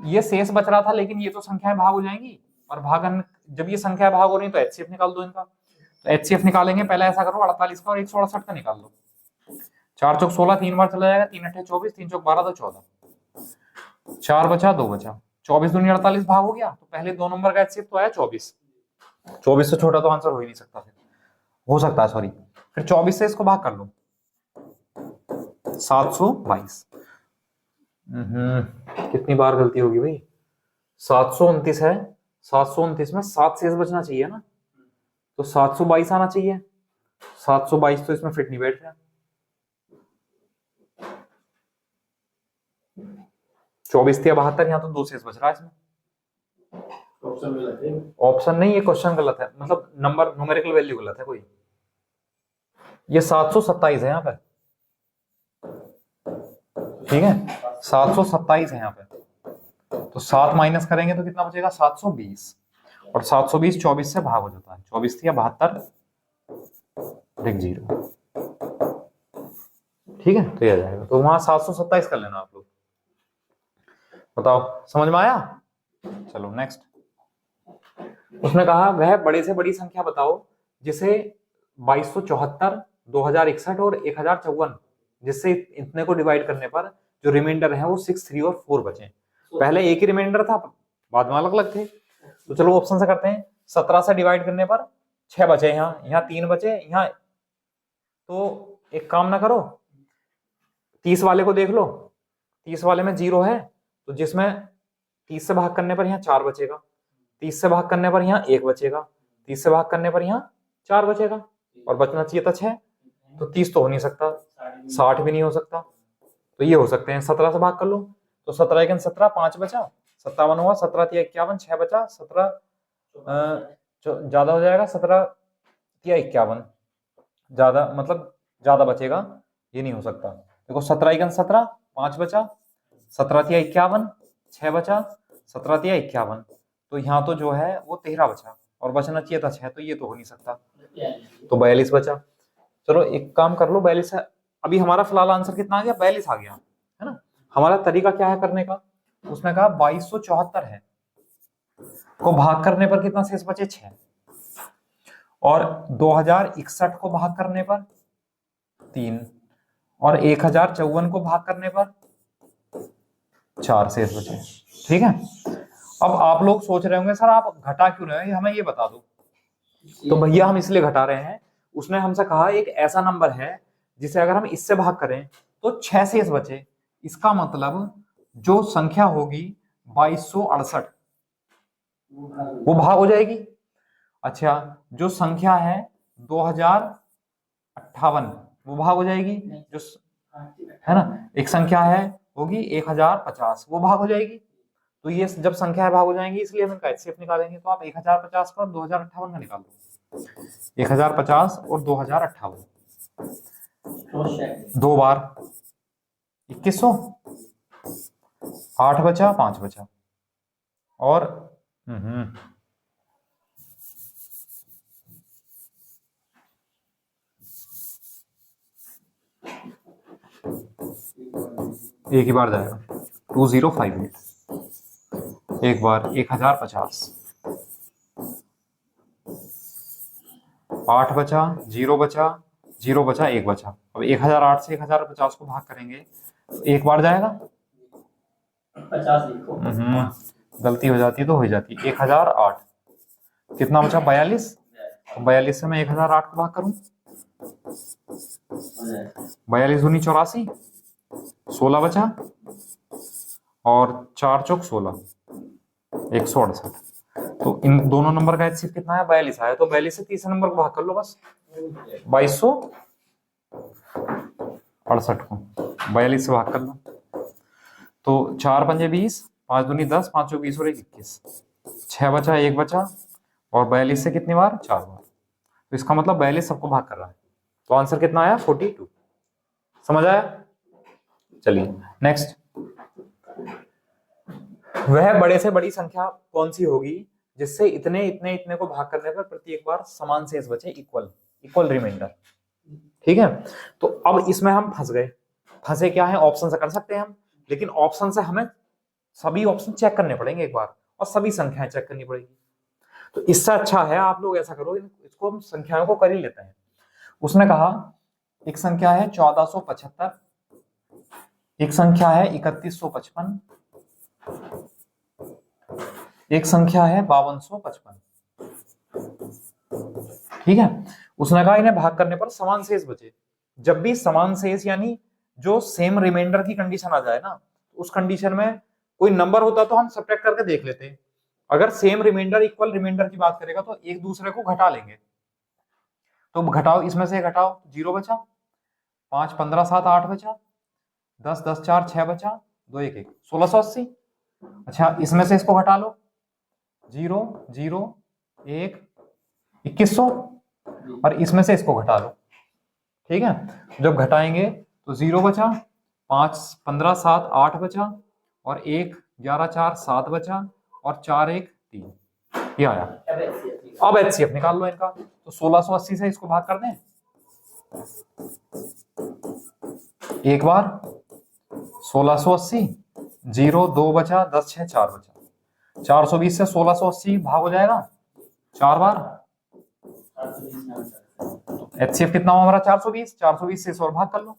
[SPEAKER 1] ये शेष बच रहा था, लेकिन ये तो संख्याएं भाग हो जाएंगी, और भागन जब ये संख्या भाग हो रही तो एचसीएफ निकाल दो इनका। तो एचसीएफ निकालेंगे, पहले ऐसा करो 48 का और 168 का निकाल लो, 4 चौक 16, 3 बार चला जाएगा, 3 अट्ठे 24, 3 चौक 12, 2 14, 4 बचा, 2 बचा, 24 दूनी 48 भाग हो गया, तो पहले 2 नंबर का एचसीएफ तो आया 24, 24 से छोटा तो आंसर हो ही नहीं सकता, फिर हो सकता है सॉरी, फिर 24 से इसको भाग कर लो, 722। कितनी बार गलती होगी भाई, 729 है, 729 में 7 शेष बचना चाहिए ना, तो 722 आना चाहिए, 722 तो इसमें फिट नहीं बैठ रहा, 24 या 72, यहाँ तो 2 शेष बच रहा है इसमें, ऑप्शन नहीं, ये क्वेश्चन गलत है, मतलब नंबर न्यूमेरिकल वैल्यू गलत है कोई, ये 727 है यहाँ पे, ठीक है, 727 है यहाँ पे, तो 7 माइनस करेंगे तो कितना बचेगा, 720, और 720 24 से भाग हो जाता है, 24 या 72 लिख 0, ठीक है, तो ये आ जाएगा, तो वहां 727 कर लेना आप लोग। बताओ समझ में आया? चलो नेक्स्ट, उसने कहा वह बड़े से बड़ी संख्या बताओ जिसे 2274, 2061 और 1054, जिससे इतने को डिवाइड करने पर जो रिमाइंडर है वो 6, 3 और 4 बचे। पहले एक ही रिमाइंडर था, बाद में अलग अलग थे, तो चलो ऑप्शन से करते हैं। 17 से डिवाइड करने पर 6 बचे, यहाँ 3 बचे, यहाँ तो एक काम ना करो, 30 वाले को देख लो, 30 वाले में 0 है, तो जिसमें 30 से भाग करने पर यहाँ 4 बचेगा, 30 से भाग करने पर यहाँ 1 बचेगा, 30 से भाग करने पर यहाँ 4 बचेगा, और बचना चाहिए था 6, तो 30 तो हो नहीं सकता, 60 भी नहीं हो सकता, तो ये हो सकते हैं। 17 से भाग कर लो, तो 17 1 17, 5 बचा, 57 हुआ, 17 3 51, 6 बचा, 17 ज्यादा हो जाएगा, 17 3 51 ज्यादा, मतलब ज्यादा बचेगा, ये नहीं हो सकता। देखो 17 1 17, 5 बचा, 17 3 51, 6 बचा, 17 3 51, तो यहाँ तो जो है वो 13 बचा, और बचना चाहिए था 6, तो ये तो हो नहीं सकता, तो 42 बचा। चलो एक काम कर लो, 42 है, अभी हमारा फिलहाल आंसर कितना आ गया, 42 आ गया, है ना। हमारा तरीका क्या है करने का, उसने कहा 2274 है, को भाग करने पर कितना शेष बचे, 6, और 2061 को भाग करने पर 3, और 1054 को भाग करने पर 4 शेष बचे, ठीक है। अब आप लोग सोच रहे होंगे सर आप घटा क्यों रहे हैं, हमें ये बता दो। तो भैया हम इसलिए घटा रहे हैं, उसने हमसे कहा एक ऐसा नंबर है जिसे अगर हम इससे भाग करें तो 6 शेष बचे, इसका मतलब जो संख्या होगी 2268 वो भाग हो जाएगी। अच्छा, जो संख्या है 2058 वो भाग हो जाएगी, जो है ना एक संख्या है होगी 1050 वो भाग हो जाएगी। तो ये जब संख्याएं भाग हो जाएंगी इसलिए हम इनका एचसीएफ निकालेंगे, तो आप 1050 का और 2058 का निकाल दो, 1050 और 2058,
[SPEAKER 2] क्रॉस चेक।
[SPEAKER 1] 2 बार 2100, 8 बचा 5 बचा और एक ही बार जाएगा 2058, एक बार 1050, 8 बचा, 0 बचा, 0 बचा, 1 बचा। अब 1008 से 1050 को भाग करेंगे तो एक बार जाएगा,
[SPEAKER 2] 50 लिखो।
[SPEAKER 1] गलती हो जाती तो हो जाती। 1008 कितना बचा 42, तो 42 से मैं 1008 को भाग करूं, 42 दूनी 84, 16 बचा और 4 चौक 16, 168। तो इन दोनों नंबर का HCF कितना है 42 आया, तो 42 से तीसरे नंबर को भाग कर लो बस, 2268 को 42 से भाग कर लो। तो 4 पंजे 20, 5 दूनी 10, 5 चौक 20 और 1 21, 6 बचा, 1 बचा और 42 से कितनी बार 4 बार, तो इसका मतलब 42 सबको भाग कर रहा है। तो आंसर कितना आया 42। समझ आया? चलिए नेक्स्ट। वह बड़े से बड़ी संख्या कौन सी होगी जिससे इतने इतने इतने को भाग करने पर प्रत्येक बार समान शेष बचे, इक्वल रिमाइंडर। ठीक है, तो अब इसमें हम फंस गए। फंसे क्या है, ऑप्शन से कर सकते हैं हम, लेकिन ऑप्शन से हमें सभी ऑप्शन चेक करने पड़ेंगे एक बार और सभी संख्याएं चेक करनी पड़ेगी। तो इससे अच्छा है आप लोग ऐसा करो, इसको हम संख्याओं को कर ही लेते हैं। उसने कहा एक संख्या है 1475, एक संख्या है 3155, एक संख्या है 5255। ठीक है, उसने कहा इन्हें भाग करने पर समान शेष बचे। जब भी समान शेष यानी जो सेम रिमाइंडर की कंडीशन आ जाए ना, उस कंडीशन में कोई नंबर होता तो हम सब्ट्रैक्ट करके देख लेते हैं। अगर सेम रिमाइंडर इक्वल रिमाइंडर की बात करेगा तो एक दूसरे को घटा लेंगे। तो घटाओ, इसमें से घटाओ, 0 बचा, 5 15 7 8 बचा, 10 10 4 6 बचा, 2 1 1 1680। अच्छा इसमें से इसको घटा लो, 0 0 1 2100 और इसमें से इसको घटा लो। ठीक है, जब घटाएंगे तो 0 बचा, 5 15 7 8 बचा और 1 11 4 7 बचा और 4 1 3, ये आया। अब HCF निकाल लो इनका। तो 1680 से इसको भाग कर दें, एक बार 1680, 0 2 बचा, 10 6 4 बचा, 420 से 1680 भाग हो जाएगा 4 बार। HCF कितना हुआ हमारा 420, 420 से इस और भाग कर लो,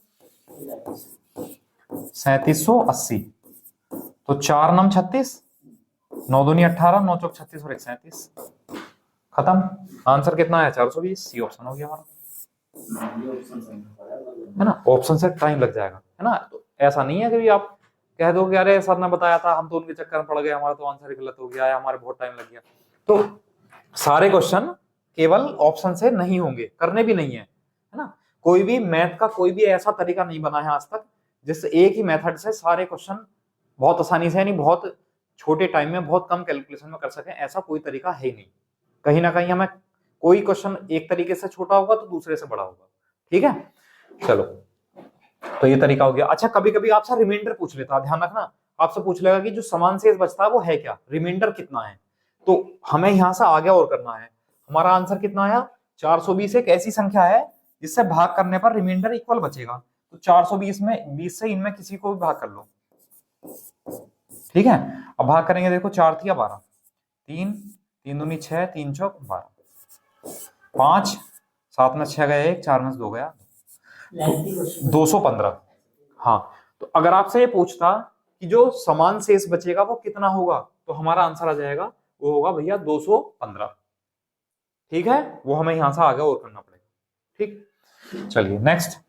[SPEAKER 1] 3780। तो 4 9 36, 9 दूनी 18, 9 चौक 36 और 1 37, खत्म। आंसर कितना है 420, सी ऑप्शन हो गया हमारा, है ना। ऑप्शन से टाइम लग जाएगा, है ना। तो ऐसा नहीं है कि आप कह दो कि अरे सर ने बताया था, हम तो उनके चक्कर में पड़ गए, हमारा तो आंसर गलत हो गया है, हमारे बहुत टाइम लग गया। तो सारे क्वेश्चन केवल ऑप्शन से नहीं होंगे, करने भी नहीं है ना। कोई भी मैथ का कोई भी ऐसा तरीका नहीं बना है आज तक जिससे एक ही मेथड से सारे क्वेश्चन बहुत आसानी से, यानी बहुत छोटे टाइम में बहुत कम कैलकुलेशन में कर सकें, ऐसा कोई तरीका है ही नहीं। कहीं ना कहीं हमें कोई क्वेश्चन एक तरीके से छोटा होगा तो दूसरे से बड़ा होगा। ठीक है, चलो तो ये तरीका हो गया। अच्छा कभी कभी आपसे रिमाइंडर पूछ लेता, ध्यान रखना, आपसे पूछ लेगा कि जो समान शेष बचता है वो है क्या, रिमाइंडर कितना है। तो हमें यहां से आगे और करना है। हमारा आंसर कितना आया 420 एक ऐसी संख्या है जिससे भाग करने पर रिमाइंडर इक्वल बचेगा। तो 420 में 20 से इनमें किसी को भी भाग कर लो। ठीक है, अब भाग करेंगे, देखो 4 थी 12, 3 3 दूनी 6, 3 चौक 12, 5 7 में 6 गया 1, 4 में 2 गया 215। हाँ, तो अगर आपसे ये पूछता कि जो समान शेष बचेगा वो कितना होगा, तो हमारा आंसर आ जाएगा, वो होगा भैया 215। ठीक है, वो हमें यहां से आगे और करना पड़ेगा। ठीक, चलिए नेक्स्ट।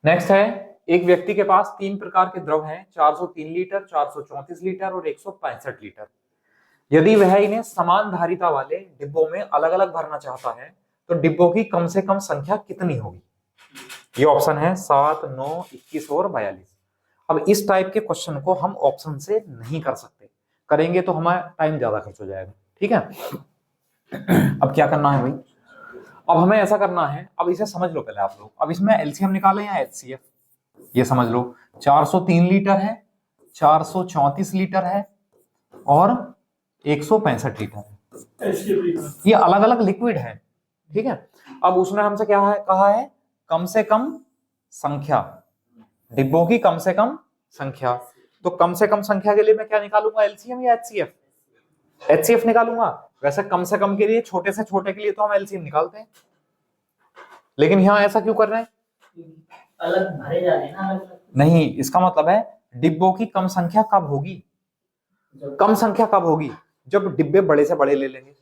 [SPEAKER 1] नेक्स्ट है, एक व्यक्ति के पास 3 प्रकार के द्रव हैं, 403 लीटर, 434 लीटर और 165 लीटर। यदि वह इन्हें समान धारिता वाले डिब्बों में अलग अलग भरना चाहता है तो डिब्बों की कम से कम संख्या कितनी होगी। ये ऑप्शन है 7 9 21 और 42। अब इस टाइप के क्वेश्चन को हम ऑप्शन से नहीं कर सकते, करेंगे तो हमारा टाइम ज्यादा खर्च हो जाएगा। ठीक है, अब क्या करना है भाई, अब हमें ऐसा करना है, अब इसे समझ लो पहले आप लोग, अब इसमें एलसीएम निकालें या एचसीएफ, ये समझ लो। 403 लीटर है, 434 लीटर है और 165 लीटर है, ये अलग अलग लिक्विड है, ठीक है। अब उसने हमसे क्या है कहा है, कम से कम संख्या, डिब्बों की कम से कम संख्या। तो कम से कम संख्या के लिए मैं क्या निकालूंगा, एलसीएम या एचसीएफ? एचसीएफ निकालूंगा। वैसे कम से कम के लिए, छोटे से छोटे के लिए तो हम एलसीएम निकालते हैं, लेकिन यहां ऐसा क्यों कर रहे हैं?
[SPEAKER 2] अलग भरे जा रहे हैं ना, अलग
[SPEAKER 1] नहीं, इसका मतलब है डिब्बों की कम संख्या कब होगी, कम संख्या कब होगी, जब डिब्बे बड़े से बड़े ले लेंगे,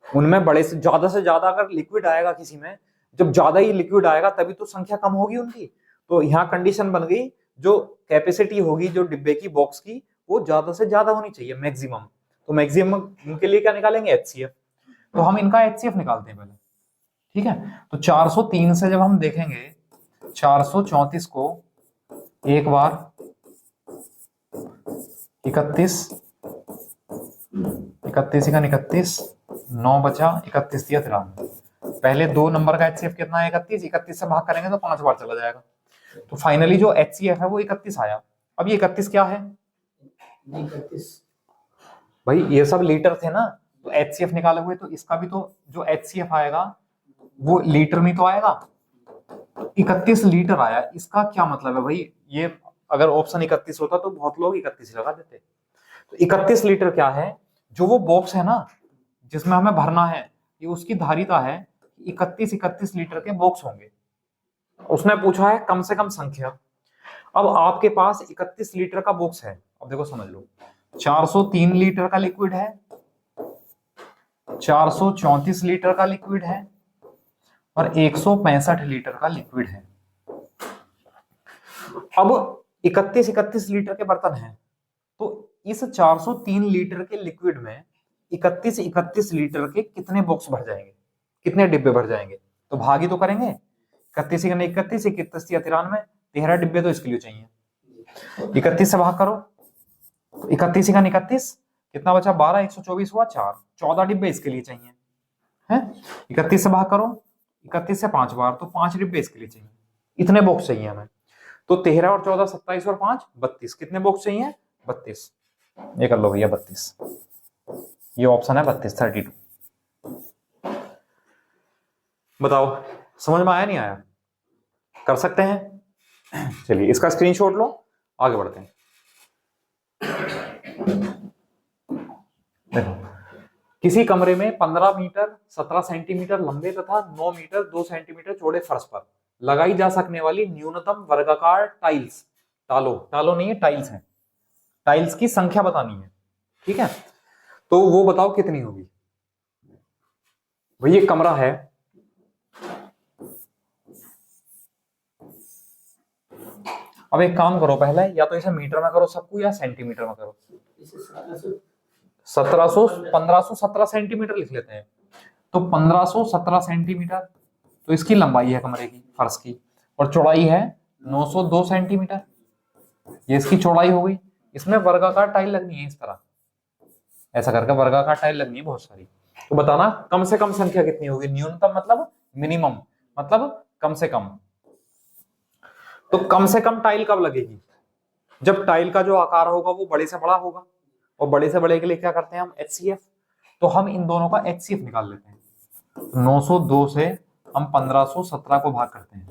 [SPEAKER 1] उनमें बड़े से ज्यादा अगर लिक्विड आएगा किसी में, जब ज्यादा ही लिक्विड आएगा तभी तो संख्या कम होगी उनकी। तो यहाँ कंडीशन बन गई, जो कैपेसिटी होगी जो डिब्बे की बॉक्स की, वो ज्यादा से ज्यादा होनी चाहिए, मैक्सिमम। तो मैक्सिमम के लिए क्या निकालेंगे, एचसीएफ। तो हम इनका एचसीएफ निकालते हैं पहले, ठीक है। तो 403 से जब हम देखेंगे 434 को एक बार 31 9 बचा 31 दिया 93। पहले 2 नंबर का एचसीएफ कितना है, 31 से भाग करेंगे तो 5 बार चला जाएगा। तो फाइनली जो एचसीएफ है वो 31 आया। अब ये 31 क्या है
[SPEAKER 2] 31
[SPEAKER 1] भाई, ये सब लीटर थे ना, तो एचसीएफ निकाले हुए, तो इसका भी तो जो एचसीएफ आएगा वो लीटर में तो आएगा। 31 लीटर आया, इसका क्या मतलब है भाई, ये अगर ऑप्शन 31 होता तो बहुत लोग 31 लगा देते। तो 31 लीटर क्या है, जो वो बॉक्स है ना जिसमें हमें भरना है, ये उसकी धारिता है 31 लीटर के बॉक्स होंगे। उसने पूछा है कम से कम संख्या। अब आपके पास 31 लीटर का बॉक्स है, अब देखो समझ लो, 403 लीटर का लिक्विड है, 434 लीटर का लिक्विड है और 165 लीटर का लिक्विड है। अब 31 लीटर के बर्तन हैं, तो इस 403 लीटर के लिक्विड में 31 लीटर के कितने बॉक्स भर जाएंगे, कितने डिब्बे भर जाएंगे? तो भागी तो करेंगे, 31 या 93, 13 डिब्बे तो इसके लिए चाहिए। 31 से भाग करो, 31 कितना बचा, 12, 124 हुआ 4, 14 डिब्बे इसके लिए चाहिए है। 31 से भाग करो, 31 से 5 बार, तो 5 डिब्बे इसके लिए चाहिए, इतने बॉक्स चाहिए हमें। तो 13 और 14 27 और 5 32, कितने बॉक्स चाहिए, 32। ये कर लो भैया 32, ये ऑप्शन है 32। बताओ समझ में आया नहीं आया, कर सकते हैं? चलिए इसका स्क्रीनशॉट लो, आगे बढ़ते हैं। देखो, किसी कमरे में 15 मीटर 17 सेंटीमीटर लंबे तथा 9 मीटर 2 सेंटीमीटर चौड़े फर्श पर लगाई जा सकने वाली न्यूनतम वर्गाकार टाइल्स, टालो नहीं है, टाइल्स है, टाइल्स की संख्या बतानी है, ठीक है। तो वो बताओ कितनी होगी भाई। ये कमरा है, अब एक काम करो, पहले या तो इसे मीटर में करो सबको या सेंटीमीटर में करो। 1517 सेंटीमीटर लिख लेते हैं। तो 1517 सेंटीमीटर, तो इसकी लंबाई है कमरे की, फर्श की, और चौड़ाई है 902 सेंटीमीटर, ये इसकी चौड़ाई हो गई। इसमें वर्गाकार टाइल लगनी है, इस तरह ऐसा करके वर्गाकार टाइल लगनी है बहुत सारी। तो बताना कम से कम संख्या कितनी होगी, न्यूनतम मतलब मिनिमम, मतलब कम से कम। तो कम से कम टाइल कब लगेगी, जब टाइल का जो आकार होगा वो बड़े से बड़ा होगा, और बड़े से बड़े के लिए क्या करते हैं हम, एचसीएफ। तो हम इन दोनों का एचसीएफ निकाल लेते हैं। 902 से हम 1517 को भाग करते हैं,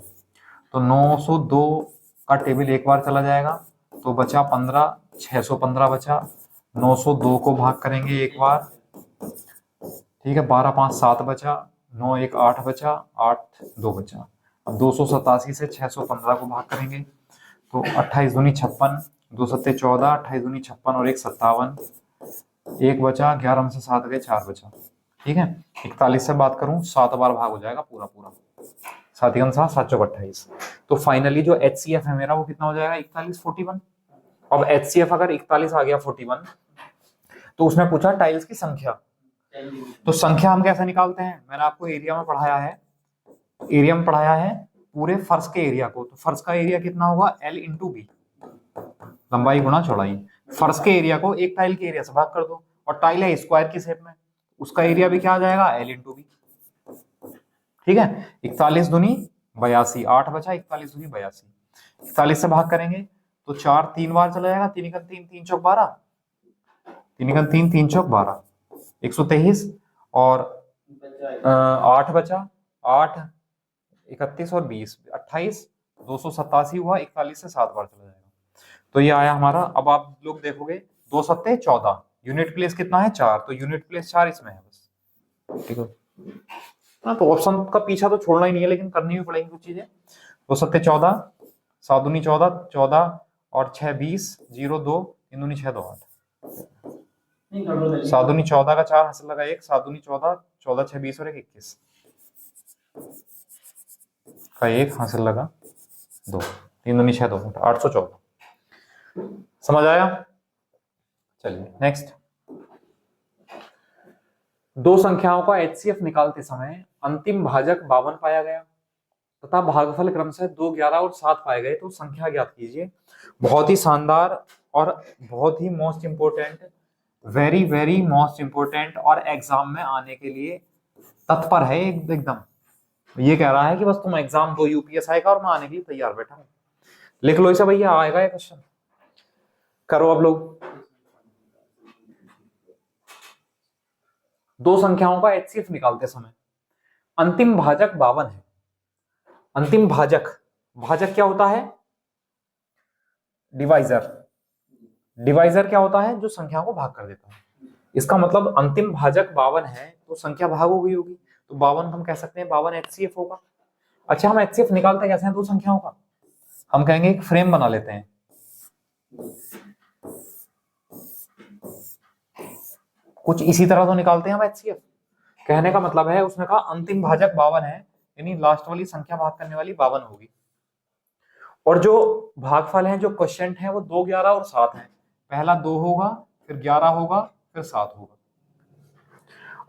[SPEAKER 1] तो 902 का टेबल एक बार चला जाएगा, तो बचा 15, 615 बचा। 902 को भाग करेंगे एक बार, ठीक है, 12 5 7 बचा, 9 1 8 बचा, 8 2 बचा। अब 287 से 615 को भाग करेंगे, तो 28 दूनी 56, 2 सत्ते 14, 28 दूनी 56 और 1 57, 1 बचा, 11 में से 7 गए, 4 बचा, ठीक है। 41 से बात करूं, 7 बार भाग हो जाएगा पूरा पूरा, 7 7 28। तो फाइनली जो एचसीएफ है मेरा वो कितना हो जाएगा, 41 41। अब एचसीएफ अगर 41 आ गया 41, तो उसने पूछा टाइल्स की संख्या। तो संख्या हम कैसे निकालते हैं, मैंने आपको एरिया में पढ़ाया है, पूरे फर्श के एरिया को। तो फर्श का एरिया कितना होगा, L इंटू बी, लंबाई गुणा चौड़ाई। फर्श के एरिया को एक टाइल के एरिया से भाग कर दो, और टाइल है स्क्वायर की शेप में, उसका एरिया भी क्या आ जाएगा, L इंटू बी। ठीक है, 41 दूनी 82, 8 बचा, 41 दूनी 82। 41 से भाग करेंगे तो 4 3 बार चला जाएगा, 3 एकम 3, 3 चौक 12, 3 एकम 3, 3 चौक 12, 123 और 8 बचा, 8 31 और 20 28, 287 हुआ, 41 से 7 बार चला जाएगा तो ये आया हमारा। अब आप लोग देखोगे 2 सत्ते 14, यूनिट प्लेस कितना है 4, तो यूनिट प्लेस 4 इसमें है बस। ठीक है, हाँ तो ऑप्शन का पीछा तो छोड़ना ही नहीं है, लेकिन करनी भी पड़ेंगी कुछ चीजें। 2 सत्ते 14, 7 दूनी 14, 14 और 6 20, 0 2, 3 दूनी 6 2 8, 7 दूनी 14 का 4 हासिल लगा 1, 7 दूनी 14, 14 6 20 और 1 21 का 1 हासिल लगा 2, 3 दूनी 6 2 814। समझ आया? चलिए नेक्स्ट। दो संख्याओं का HCF निकालते समय अंतिम भाजक 52 पाया गया तथा भागफल क्रमशः 2 11 और 7 पाए गए, तो संख्या ज्ञात कीजिए। बहुत ही शानदार और बहुत ही most important, very very most important और एग्जाम में आने के लिए तत्पर है एकदम। ये कह रहा है कि बस तुम एग्जाम दो UPSI का और मैं आने के लिए तैयार बैठा हूं। लिख लो इसे भैया, आएगा ये क्वेश्चन। करो अब लोग। दो संख्याओं का HCF निकालते समय अंतिम भाजक 52 है। अंतिम भाजक, भाजक क्या होता है? डिवाइजर। डिवाइजर क्या होता है? जो संख्या को भाग कर देता है। इसका मतलब अंतिम भाजक 52 है तो संख्या भाग हो गई होगी, तो 52 हम कह सकते हैं 52 HCF होगा। अच्छा, हम HCF निकालते कैसे हैं दो संख्याओं का? हम कहेंगे एक फ्रेम बना लेते हैं। कुछ इसी तरह तो निकालते हैं हम HCF। कहने का मतलब है उसने कहा अंतिम भाजक 52 है, यानी लास्ट वाली संख्या भाग करने वाली 52 होगी। और जो भागफल है, जो क्वोशिएंट है, वो 2 11 और 7 है। पहला 2 होगा, फिर 11 होगा, फिर 7 होगा।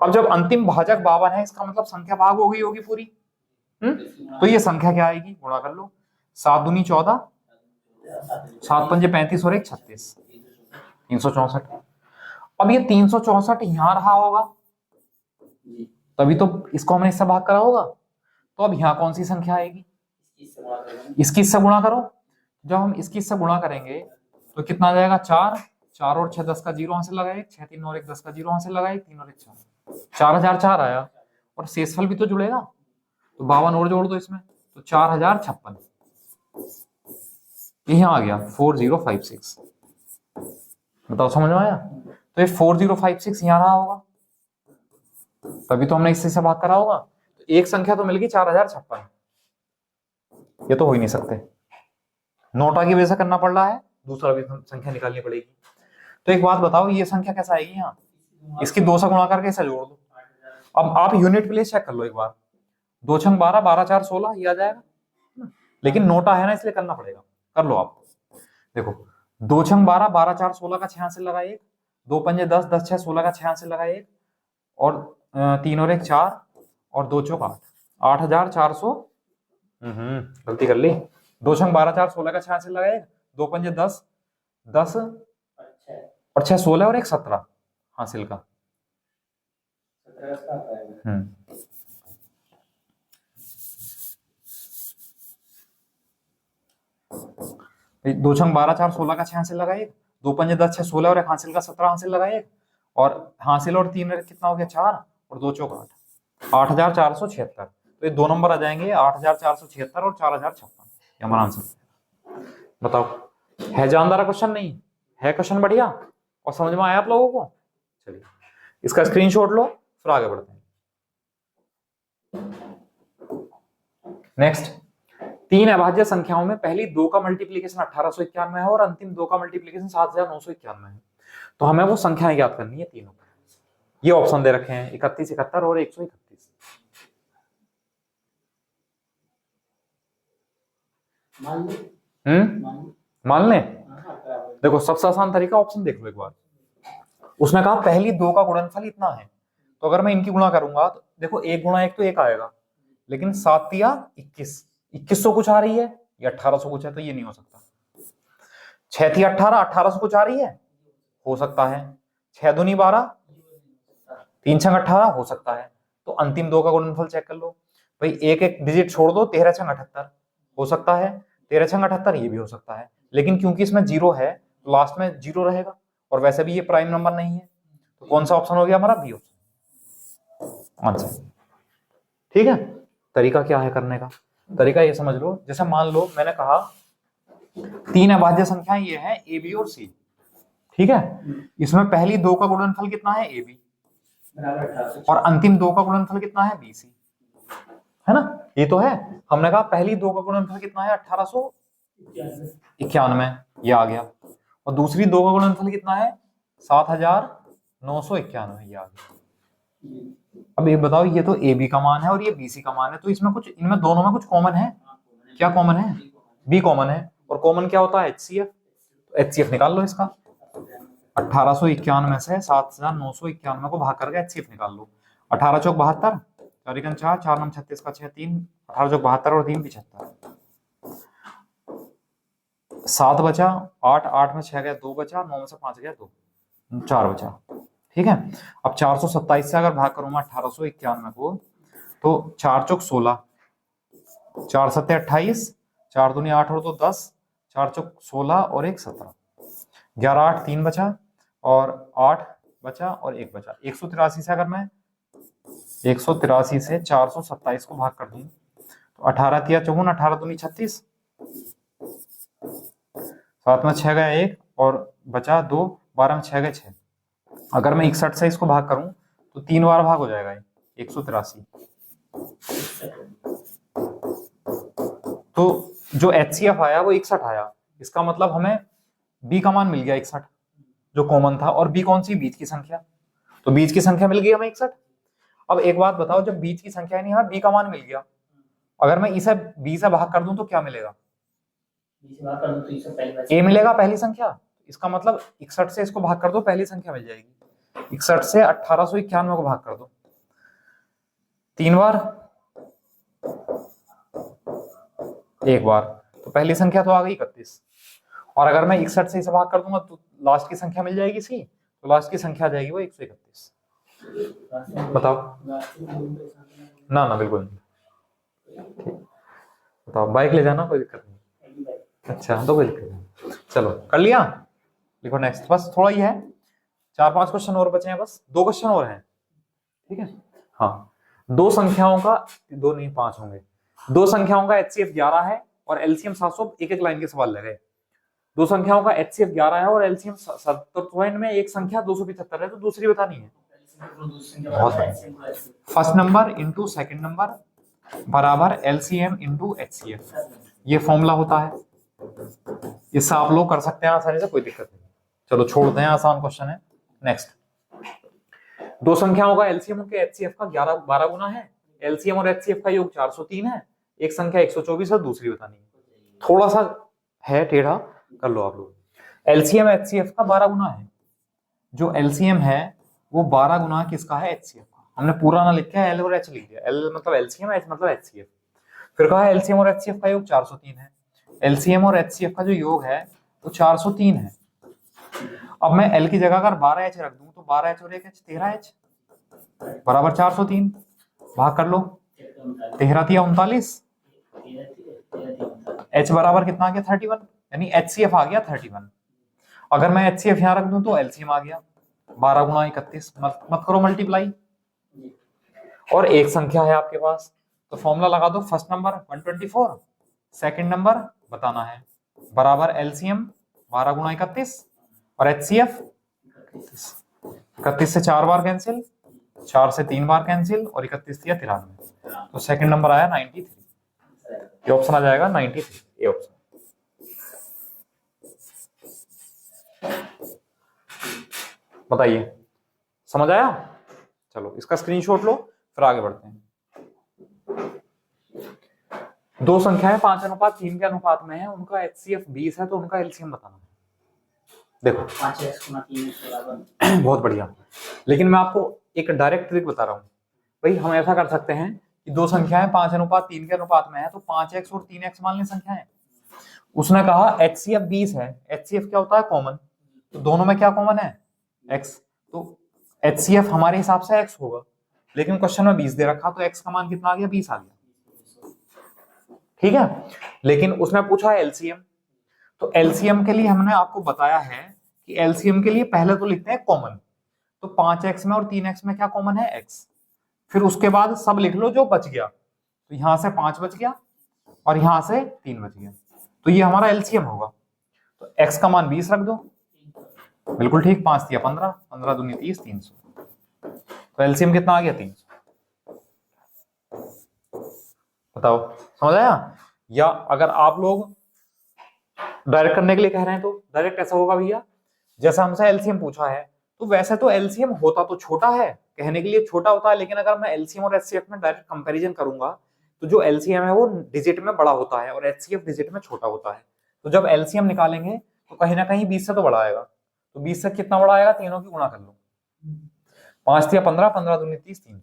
[SPEAKER 1] अब जब अंतिम भाजक 52 है, इसका मतलब संख्या भाग हो गई होगी पूरी। तो ये संख्या क्या आएगी? गुणा कर लो। 7 दूनी 14, 7 पंजे 35 और 1 36, 364। अब ये 364 यहां रहा होगा, तभी तो इसको हमने इससे भाग करा होगा। तो अब यहाँ कौन सी संख्या आएगी? इसकी इससे गुणा करो। जब हम इसकी इससे गुणा करेंगे तो कितना आ जाएगा? 4, 4 और 6 10 का 0 हासिल लगा 1, 6 3 और 1 10 का 0 हासिल लगा 1, 3 और 1 4, 4004 आया। और शेषफल भी तो जुड़ेगा, तो 52 और जोड़ दो इसमें, तो 4056 यहाँ आ गया 4056। बताओ समझ में आया? तो ये 4056 यहाँ रहा होगा, तभी तो हमने इससे भाग करा होगा। तो एक संख्या तो मिल गई 4056, ये तो हो ही नहीं सकते। नोटा की वजह से करना पड़ रहा है, दूसरा भी संख्या निकालनी पड़ेगी। तो एक बात बताओ, ये संख्या कैसा आएगी? यहाँ इसकी 2 से गुणा करके इसे जोड़ दो। अब आप यूनिट प्लेस चेक कर लो एक बार। 2 छंग 12, 12 4 16, ये आ जाएगा। लेकिन नोटा है ना, इसलिए करना पड़ेगा। कर लो आप। देखो 2 छंग 12, 12 4 16 का 6 हासिल लगा 1, 2 पंजे 10, 10 6 16 का 6 हासिल लगा 1, और 3 और 1 4, और 2 चौक 8, 8400। गलती कर ली। 2 छंग 12 4 16 का 6 हासिल लगा 1, 2 पंजे 10, 10 और 6 16 और 1 17 हासिल का। 2 छंग 12 4 16 का 6 हासिल लगा 1, 2 पंजे 10 6 16 और 1 हासिल का 17 हासिल लगा 1, और हासिल और 3 कितना हो गया 4, और 2 चौक 8, 8476। तो ये 2 नंबर आ जाएंगे, 8476 और 4056। ये हमारा आंसर। बताओ, है जानदार क्वेश्चन? नहीं है क्वेश्चन? बढ़िया। और समझ में आया आप लोगों को? चलिए इसका स्क्रीनशॉट लो, फिर आगे बढ़ते हैं। नेक्स्ट, 3 अभाज्य संख्याओं में पहली 2 का मल्टीप्लीकेशन 1891 है और अंतिम 2 का मल्टीप्लीकेशन 7991 है। तो हमें वो संख्याएं याद करनी है तीनों। ये ऑप्शन दे रखे हैं 31 71 और 131। मान लें। देखो सबसे आसान तरीका, ऑप्शन देख लो एक बार। उसने कहा पहली 2 का गुणनफल इतना है, तो अगर मैं इनकी गुणा करूंगा तो देखो 1 गुणा 1 तो 1 आएगा, लेकिन 7 या 21, 2100 कुछ आ रही है, या 1800 कुछ है, तो ये नहीं हो सकता। 6 थी 18, 1800 कुछ आ रही है, हो सकता है। 6 दूनी 12, 3 छंग 18 हो सकता है, तो अंतिम दो का गुणनफल चेक कर लो भाई, एक एक डिजिट छोड़ दो, 13 छंग 78 हो सकता है, 13 छंग 78 ये भी हो सकता है, लेकिन क्योंकि इसमें जीरो है तो लास्ट में जीरो रहेगा, और वैसे भी ये प्राइम नंबर नहीं है, तो कौन सा ऑप्शन हो गया हमारा, बी ऑप्शन आंसर। ठीक है, तरीका क्या है करने का, तरीका ये समझ लो, जैसे मान लो मैंने कहा 3 अभाज्य संख्याएं ये है ए बी और सी, ठीक है, इसमें पहली दो का गुणनफल कितना है, ए बी, और अंतिम दो का गुणनफल कितना है, बी सी, है ना, ये तो है। हमने कहा पहली दो का गुणनफल कितना है, 1891, ये आ गया, और दूसरी दो का गुणनफल कितना है, 7991, ये आ गया। अब ये बताओ, ये तो ए बी का मान है और ये बी सी का मान है, तो इसमें कुछ, इनमें दोनों में कुछ कॉमन है, क्या कॉमन है, बी कॉमन है, और कॉमन क्या होता है, एचसीएफ, तो एचसीएफ निकाल लो इसका, 1891 से 7991 को भाग करके एचसीएफ निकाल लो, 18 चौक 72, 4 एकम 4, 4 9 36 का 6 3, 18 चौक 72 और 3 75, 7 बचा, 8 8 में 6 गया, 2 बचा, 9 में से 5 गया 2, 4 बचा, ठीक है। अब 427 से अगर भाग करूंगा 1891 को, तो 4 चौक 16, 4 सत्ते 28, 4 दूनी 8 और 2 10, 4 चौक 16 और 1 17, 11 8 3 बचा, और 8 बचा और 1 बचा, 183 से अगर मैं 183 से 427 को भाग कर दूं, तो 18 तिया 54, 18 दूनी 36, 7 में 6 गया 1 और बचा 2, 12 में 6 गए 6, अगर मैं 61 से इसको भाग करूं तो 3 बार भाग हो जाएगा ये 183, तो जो एचसीएफ आया वो 61 आया, इसका मतलब हमें बी का मान मिल गया 61 जो कॉमन था, और बी कौन सी, बीच की संख्या, तो बीच की संख्या मिल गई हमें 61। अब एक बात बताओ, जब बीच की संख्या नहीं, हमें बी का मान मिल गया, अगर मैं इसे बी से भाग कर दूं तो क्या मिलेगा, ए मिलेगा पहली संख्या, इसका मतलब 61 से इसको भाग कर दो, पहली संख्या मिल जाएगी, 61 से 1891 को भाग कर दो 3 बार, 1 बार, तो पहली संख्या तो आ गई 31, और अगर मैं 61 से इसे भाग कर दूंगा तो लास्ट की संख्या मिल जाएगी सी, तो लास्ट की संख्या आ जाएगी वो 131। बताओ, ना ना बिल्कुल नहीं, बताओ, बाइक ले जाना, कोई दिक्कत नहीं, अच्छा तो कोई दिक्कत नहीं, चलो कर लिया, लिखो नेक्स्ट, बस थोड़ा ही है, 4-5 क्वेश्चन और बचे हैं, बस 2 क्वेश्चन और हैं, ठीक है। हाँ, दो संख्याओं का, 2 नहीं 5 होंगे, दो संख्याओं का एचसीएफ 11 है और एलसीएम 700, एक एक लाइन के सवाल लगे, दो संख्याओं का एचसीएफ 11 है और एलसीएम 70 में एक संख्या 275 है, तो दूसरी बतानी है, बहुत बढ़िया, first number into second number बराबर एलसीएम इंटू एचसीएफ, ये फॉर्मूला होता है, इससे आप लोग कर सकते हैं आसानी से, कोई दिक्कत नहीं। चलो छोड़ दें, आसान क्वेश्चन है। नेक्स्ट, दो संख्याओं का एलसीएम के एचसीएफ का 12 गुना है, एलसीएम और एचसीएफ का योग 403 है, एक संख्या 124 है, दूसरी बतानी है, थोड़ा सा है टेढ़ा, कर लो आप लोग। एलसीएम एचसीएफ का 12 गुना है, जो एलसीएम है वो 12 गुना किसका है, एचसीएफ का, हमने पूरा ना लिख के एल और एच लिख दिया, एल मतलब एलसीएम, एच मतलब एचसीएफ, फिर कहा एलसीएम और एचसीएफ का योग 403 है, एलसीएम और एचसीएफ का जो योग है वो 403 है। अब मैं एल की जगह अगर 12h रख दूं तो 12h और 1h 13h बराबर 403, भाग कर लो, 13 तिया 39, h बराबर कितना आ गया 31, यानी एचसीएफ आ गया 31। अगर मैं एचसीएफ यहां रख दूं तो एलसीएम आ गया 12 गुना 31, मत करो मल्टीप्लाई, और एक संख्या है आपके पास, तो फॉर्मूला लगा दो, फर्स्ट नंबर 124, सेकंड नंबर बताना है, बराबर एलसीएम 12 गुना 31 और एचसीएफ 31 से 4 बार कैंसिल, 4 से 3 बार कैंसिल, और 31 या 93, तो सेकंड नंबर आया 93, ये ऑप्शन आ जाएगा 93, ये ऑप्शन। बताइए, समझ आया? चलो इसका स्क्रीनशॉट लो, फिर आगे बढ़ते हैं। दो संख्याएं 5:3 के अनुपात में है, उनका एचसीएफ 20 है, तो उनका एलसीएम बताना है। देखो 5x बहुत बढ़िया, लेकिन मैं आपको एक डायरेक्ट ट्रिक बता रहा हूं भाई, हम ऐसा कर सकते हैं कि दो संख्याएं 5:3 के अनुपात में है, तो 5x और 3x मान ली संख्याएं, उसने कहा एचसीएफ 20 है, एचसीएफ क्या होता है, कॉमन, तो दोनों में क्या कॉमन है, x, तो HCF हमारे हिसाब से x होगा, लेकिन क्वेश्चन में 20 दे रखा, तो x का मान कितना आ गया, 20 आ गया। ठीक है, लेकिन उसने पूछा है LCM, तो LCM के लिए हमने आपको बताया है कि LCM के लिए पहले तो लिखते हैं कॉमन, तो 5x में और 3x में क्या कॉमन है, x। फिर उसके बाद सब लिख लो जो बच गया, तो यहां से 5 बच गया और यहां से 3 बच गया, तो ये हमारा LCM होगा। तो x का मान 20 रख दो, बिल्कुल ठीक, 5 दिया 15, 15 दूनी 30, 300। तो LCM कितना आ गया, 300। बताओ समझ आया? या अगर आप लोग डायरेक्ट करने के लिए कह रहे हैं तो डायरेक्ट ऐसा होगा भैया, जैसा हमसे एलसीएम पूछा है, तो वैसे तो एलसीएम होता तो छोटा है, कहने के लिए छोटा होता है, लेकिन अगर मैं एलसीएम और एचसीएफ में डायरेक्ट कंपैरिजन करूंगा तो जो एलसीएम है वो डिजिट में बड़ा होता है और एचसीएफ डिजिट में छोटा होता है। तो जब एलसीएम निकालेंगे तो कहीं ना कहीं 20 से तो बड़ा आएगा, तो 20 से कितना बड़ा आएगा, तीनों की गुणा कर लो, 5 या 15, 15 दूनी 30, 300।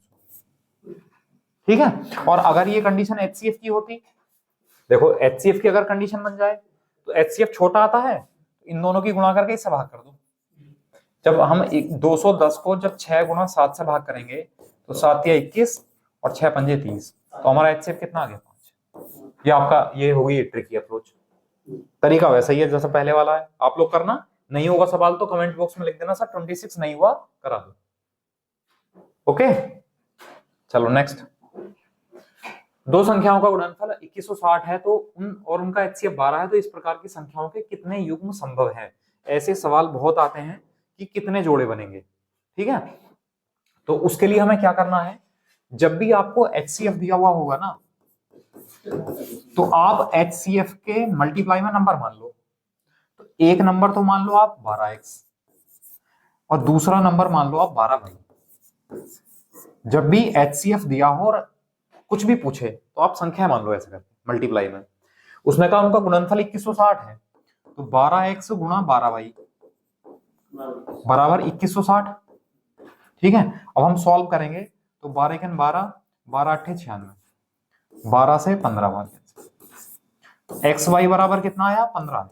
[SPEAKER 1] ठीक है, और अगर ये कंडीशन एचसीएफ की होती, देखो एचसीएफ की अगर कंडीशन बन जाए तो एचसीएफ छोटा आता है, इन दोनों की गुणा करके इससे भाग कर दो। जब हम 210 को जब 6 गुणा 7 से भाग करेंगे तो 7 या 21 और 6 पंजे 30, तो हमारा एचसीएफ कितना आ गया, 5। ये आपका ये होगी ट्रिकी अप्रोच, तरीका वैसा ही है जैसा पहले वाला है। आप लोग करना, नहीं होगा सवाल तो कमेंट बॉक्स में लिख देना सर 26 नहीं हुआ, करा दो। ओके, चलो नेक्स्ट। दो संख्याओं का गुणनफल 2160 है तो उनका एचसीएफ 12 है, तो इस प्रकार की संख्याओं के कितने युग्म संभव है। ऐसे सवाल बहुत आते हैं कि कितने जोड़े बनेंगे। ठीक है, तो उसके लिए हमें क्या करना है, जब भी आपको एचसीएफ दिया हुआ होगा ना, तो आप एचसीएफ के मल्टीप्लाई में नंबर मान लो। तो एक नंबर तो मान लो आप 12x और दूसरा नंबर मान लो आप 12y। जब भी एचसीएफ दिया हो और कुछ भी पूछे तो आप संख्या मान लो ऐसे करके मल्टीप्लाई में। उसने कहा उनका गुणनफल 2160 है, तो 12x गुणा 12y बराबर 2160। ठीक है, अब हम सॉल्व करेंगे तो 12 के 12, 12 8 96, 12 से 15 बार एक्स वाई बराबर कितना आया, 15।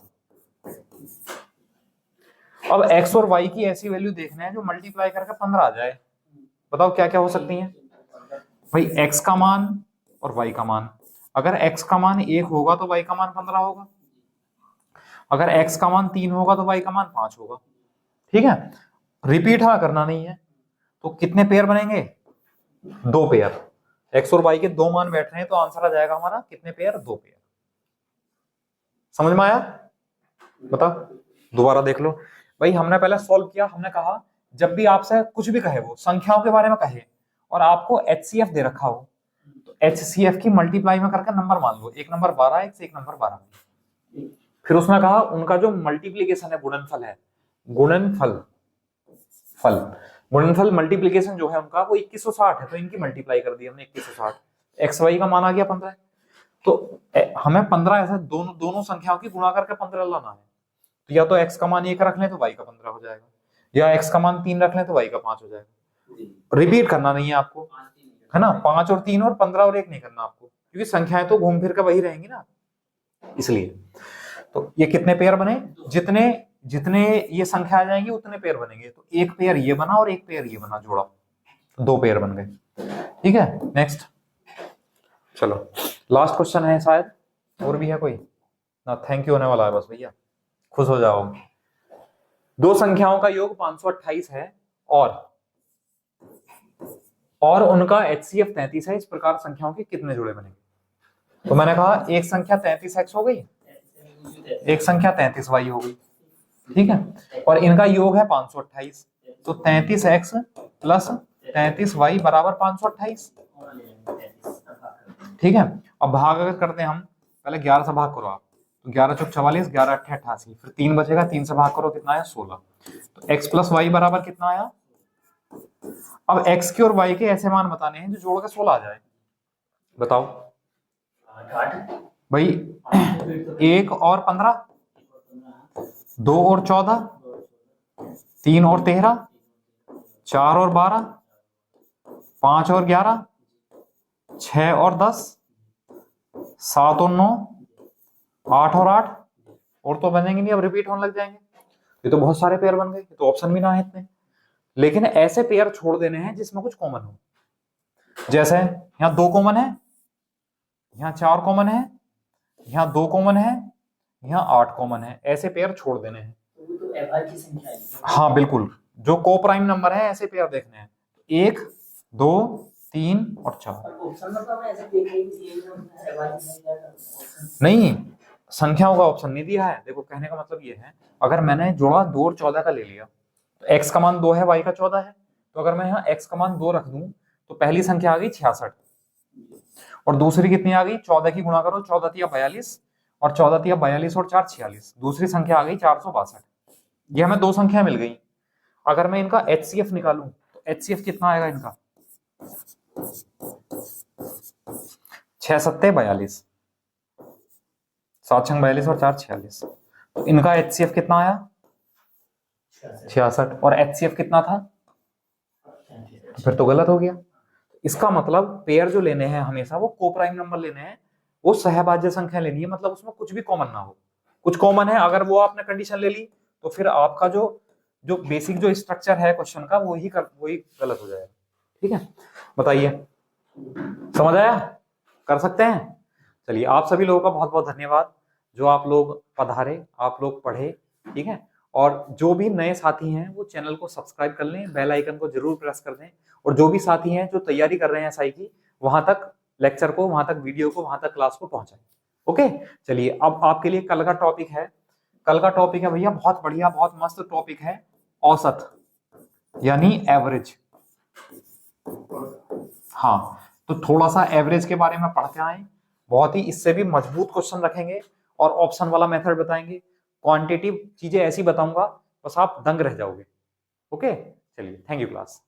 [SPEAKER 1] अब x और y की ऐसी वैल्यू देखना है जो मल्टीप्लाई करके 15 आ जाए। बताओ क्या क्या हो सकती हैं भाई, x का मान और y का मान। अगर x का मान 1 होगा तो y का मान 15 होगा, अगर x का मान 3 होगा तो y का मान 5 होगा। ठीक है, रिपीट हमें करना नहीं है, तो कितने पेयर बनेंगे, 2 पेयर। x और y के 2 मान बैठ रहे हैं तो आंसर आ जाएगा हमारा कितने पेयर, 2 पेयर। समझ में आया? बता, दोबारा देख लो भाई। हमने पहले सॉल्व किया, हमने कहा जब भी आपसे कुछ भी कहे, वो संख्याओं के बारे में कहे और आपको एचसीएफ दे रखा हो, तो एचसीएफ की मल्टीप्लाई में करके नंबर मान लो, एक नंबर 12x, एक नंबर 12। फिर उसने कहा उनका जो मल्टीप्लीकेशन है, गुणनफल है, गुणनफल मल्टीप्लीकेशन जो है उनका वो 2160 है, तो इनकी मल्टीप्लाई कर दी हमने 2160। एक्स वाई का मान आ गया 15, तो हमें 15 ऐसे दोनों संख्याओं की गुणा करके 15 लाना है। तो या तो x का मान 1 रख लें तो y का 15 हो जाएगा, या x का मान 3 रख लें तो y का 5 हो जाएगा। रिपीट करना नहीं है आपको, है ना, 5 और 3 और 15 और 1 नहीं करना आपको, क्योंकि संख्याएं तो घूम फिर के वही रहेंगी ना, इसलिए। तो ये कितने पेयर बने, जितने जितने ये संख्या आ जाएंगी उतने पेयर बनेंगे। तो एक पेयर ये बना और एक पेयर ये बना, जोड़ा, 2 पेयर बन गए। ठीक है, नेक्स्ट। चलो लास्ट क्वेश्चन है शायद, और भी है कोई ना, थैंक यू होने वाला है बस भैया, खुश हो जाओ। दो संख्याओं का योग 528 है और उनका एचसीएफ 33 है, इस प्रकार संख्याओं के कितने जोड़े बनेंगे। तो मैंने कहा एक संख्या 33x हो गई, एक संख्या 33y हो गई। ठीक है, और इनका योग है 528, तो 33x प्लस 33y बराबर 528। ठीक है, अब भाग अगर करते हैं हम, पहले 11 से भाग करो आप, तो 11 चौक 44, 11 अट्ठे 88, फिर 3 बचेगा, 3 से भाग करो कितना आया, 16। तो x प्लस वाई बराबर कितना आया। अब x के और y के ऐसे मान बताने हैं जो जोड़ के 16 आ जाए। बताओ भाई, 1 और 15, 2 और 14, 3 और 13, 4 और 12, 5 और 11, 6 और 10, 7 और 9, 8 और 8, और तो बनेंगे नहीं, अब रिपीट होने लग जाएंगे। ये तो बहुत सारे पेयर बन गए, तो ऑप्शन भी ना है इतने। लेकिन ऐसे पेयर छोड़ देने हैं जिसमें कुछ कॉमन हो। जैसे यहाँ 2 कॉमन है, यहाँ 4 कॉमन है, यहाँ 2 कॉमन है, यहाँ 8 कॉमन है, ऐसे पेयर छोड़ देने हैं।
[SPEAKER 2] तो वो तो एवरेज की संख्या है।
[SPEAKER 1] हाँ बिल्कुल, जो को प्राइम नंबर है ऐसे पेयर देखने हैं, 1 2 3 और 4।
[SPEAKER 2] ऑप्शन में तो हमें ऐसे देख रही थी एवरेज की संख्या का ऑप्शन
[SPEAKER 1] नहीं, संख्याओं का ऑप्शन नहीं दिया है। देखो कहने का मतलब ये है, अगर मैंने जोड़ा 2 और 14 का ले लिया तो x का मान 2 है, y का 14 है, तो अगर मैं यहाँ x का मान 2 रख दूं तो पहली संख्या आ गई 66 और दूसरी कितनी आ गई, 14 की गुणा करो, 14 तिया 42 और 14 तिया 42 और 4 46, दूसरी संख्या आ गई 462। ये हमें 2 संख्या मिल गई। अगर मैं इनका HCF निकालूं तो HCF कितना आएगा इनका, 6 सत्ते 42, 7 छंग 42 और 4 46, तो इनका HCF कितना आया 66 और HCF कितना था, फिर तो गलत हो गया। इसका मतलब पेयर जो लेने हैं हमेशा वो को प्राइम नंबर लेने हैं, वो सहभाज्य संख्या लेनी है, मतलब उसमें कुछ भी कॉमन ना हो। कुछ कॉमन है अगर वो आपने कंडीशन ले ली तो फिर आपका जो जो बेसिक जो स्ट्रक्चर है क्वेश्चन का वही गलत हो जाएगा। ठीक है, बताइए समझ आया, कर सकते हैं। चलिए, आप सभी लोगों का बहुत बहुत धन्यवाद जो आप लोग पधारे, आप लोग पढ़े। ठीक है, और जो भी नए साथी हैं वो चैनल को सब्सक्राइब कर लें, बेल आइकन को जरूर प्रेस कर दें, और जो भी साथी हैं जो तैयारी कर रहे हैं एसआई की, वहां तक लेक्चर को, वहां तक वीडियो को, वहां तक क्लास को पहुंचाएं। ओके, चलिए अब आपके लिए कल का टॉपिक है, कल का टॉपिक है भैया बहुत बढ़िया, बहुत मस्त टॉपिक है, औसत यानी एवरेज। हाँ, तो थोड़ा सा एवरेज के बारे में पढ़ते आए, बहुत ही इससे भी मजबूत क्वेश्चन रखेंगे और ऑप्शन वाला मेथड बताएंगे, क्वांटिटेटिव चीजें ऐसी बताऊंगा बस आप दंग रह जाओगे। ओके, चलिए, थैंक यू क्लास।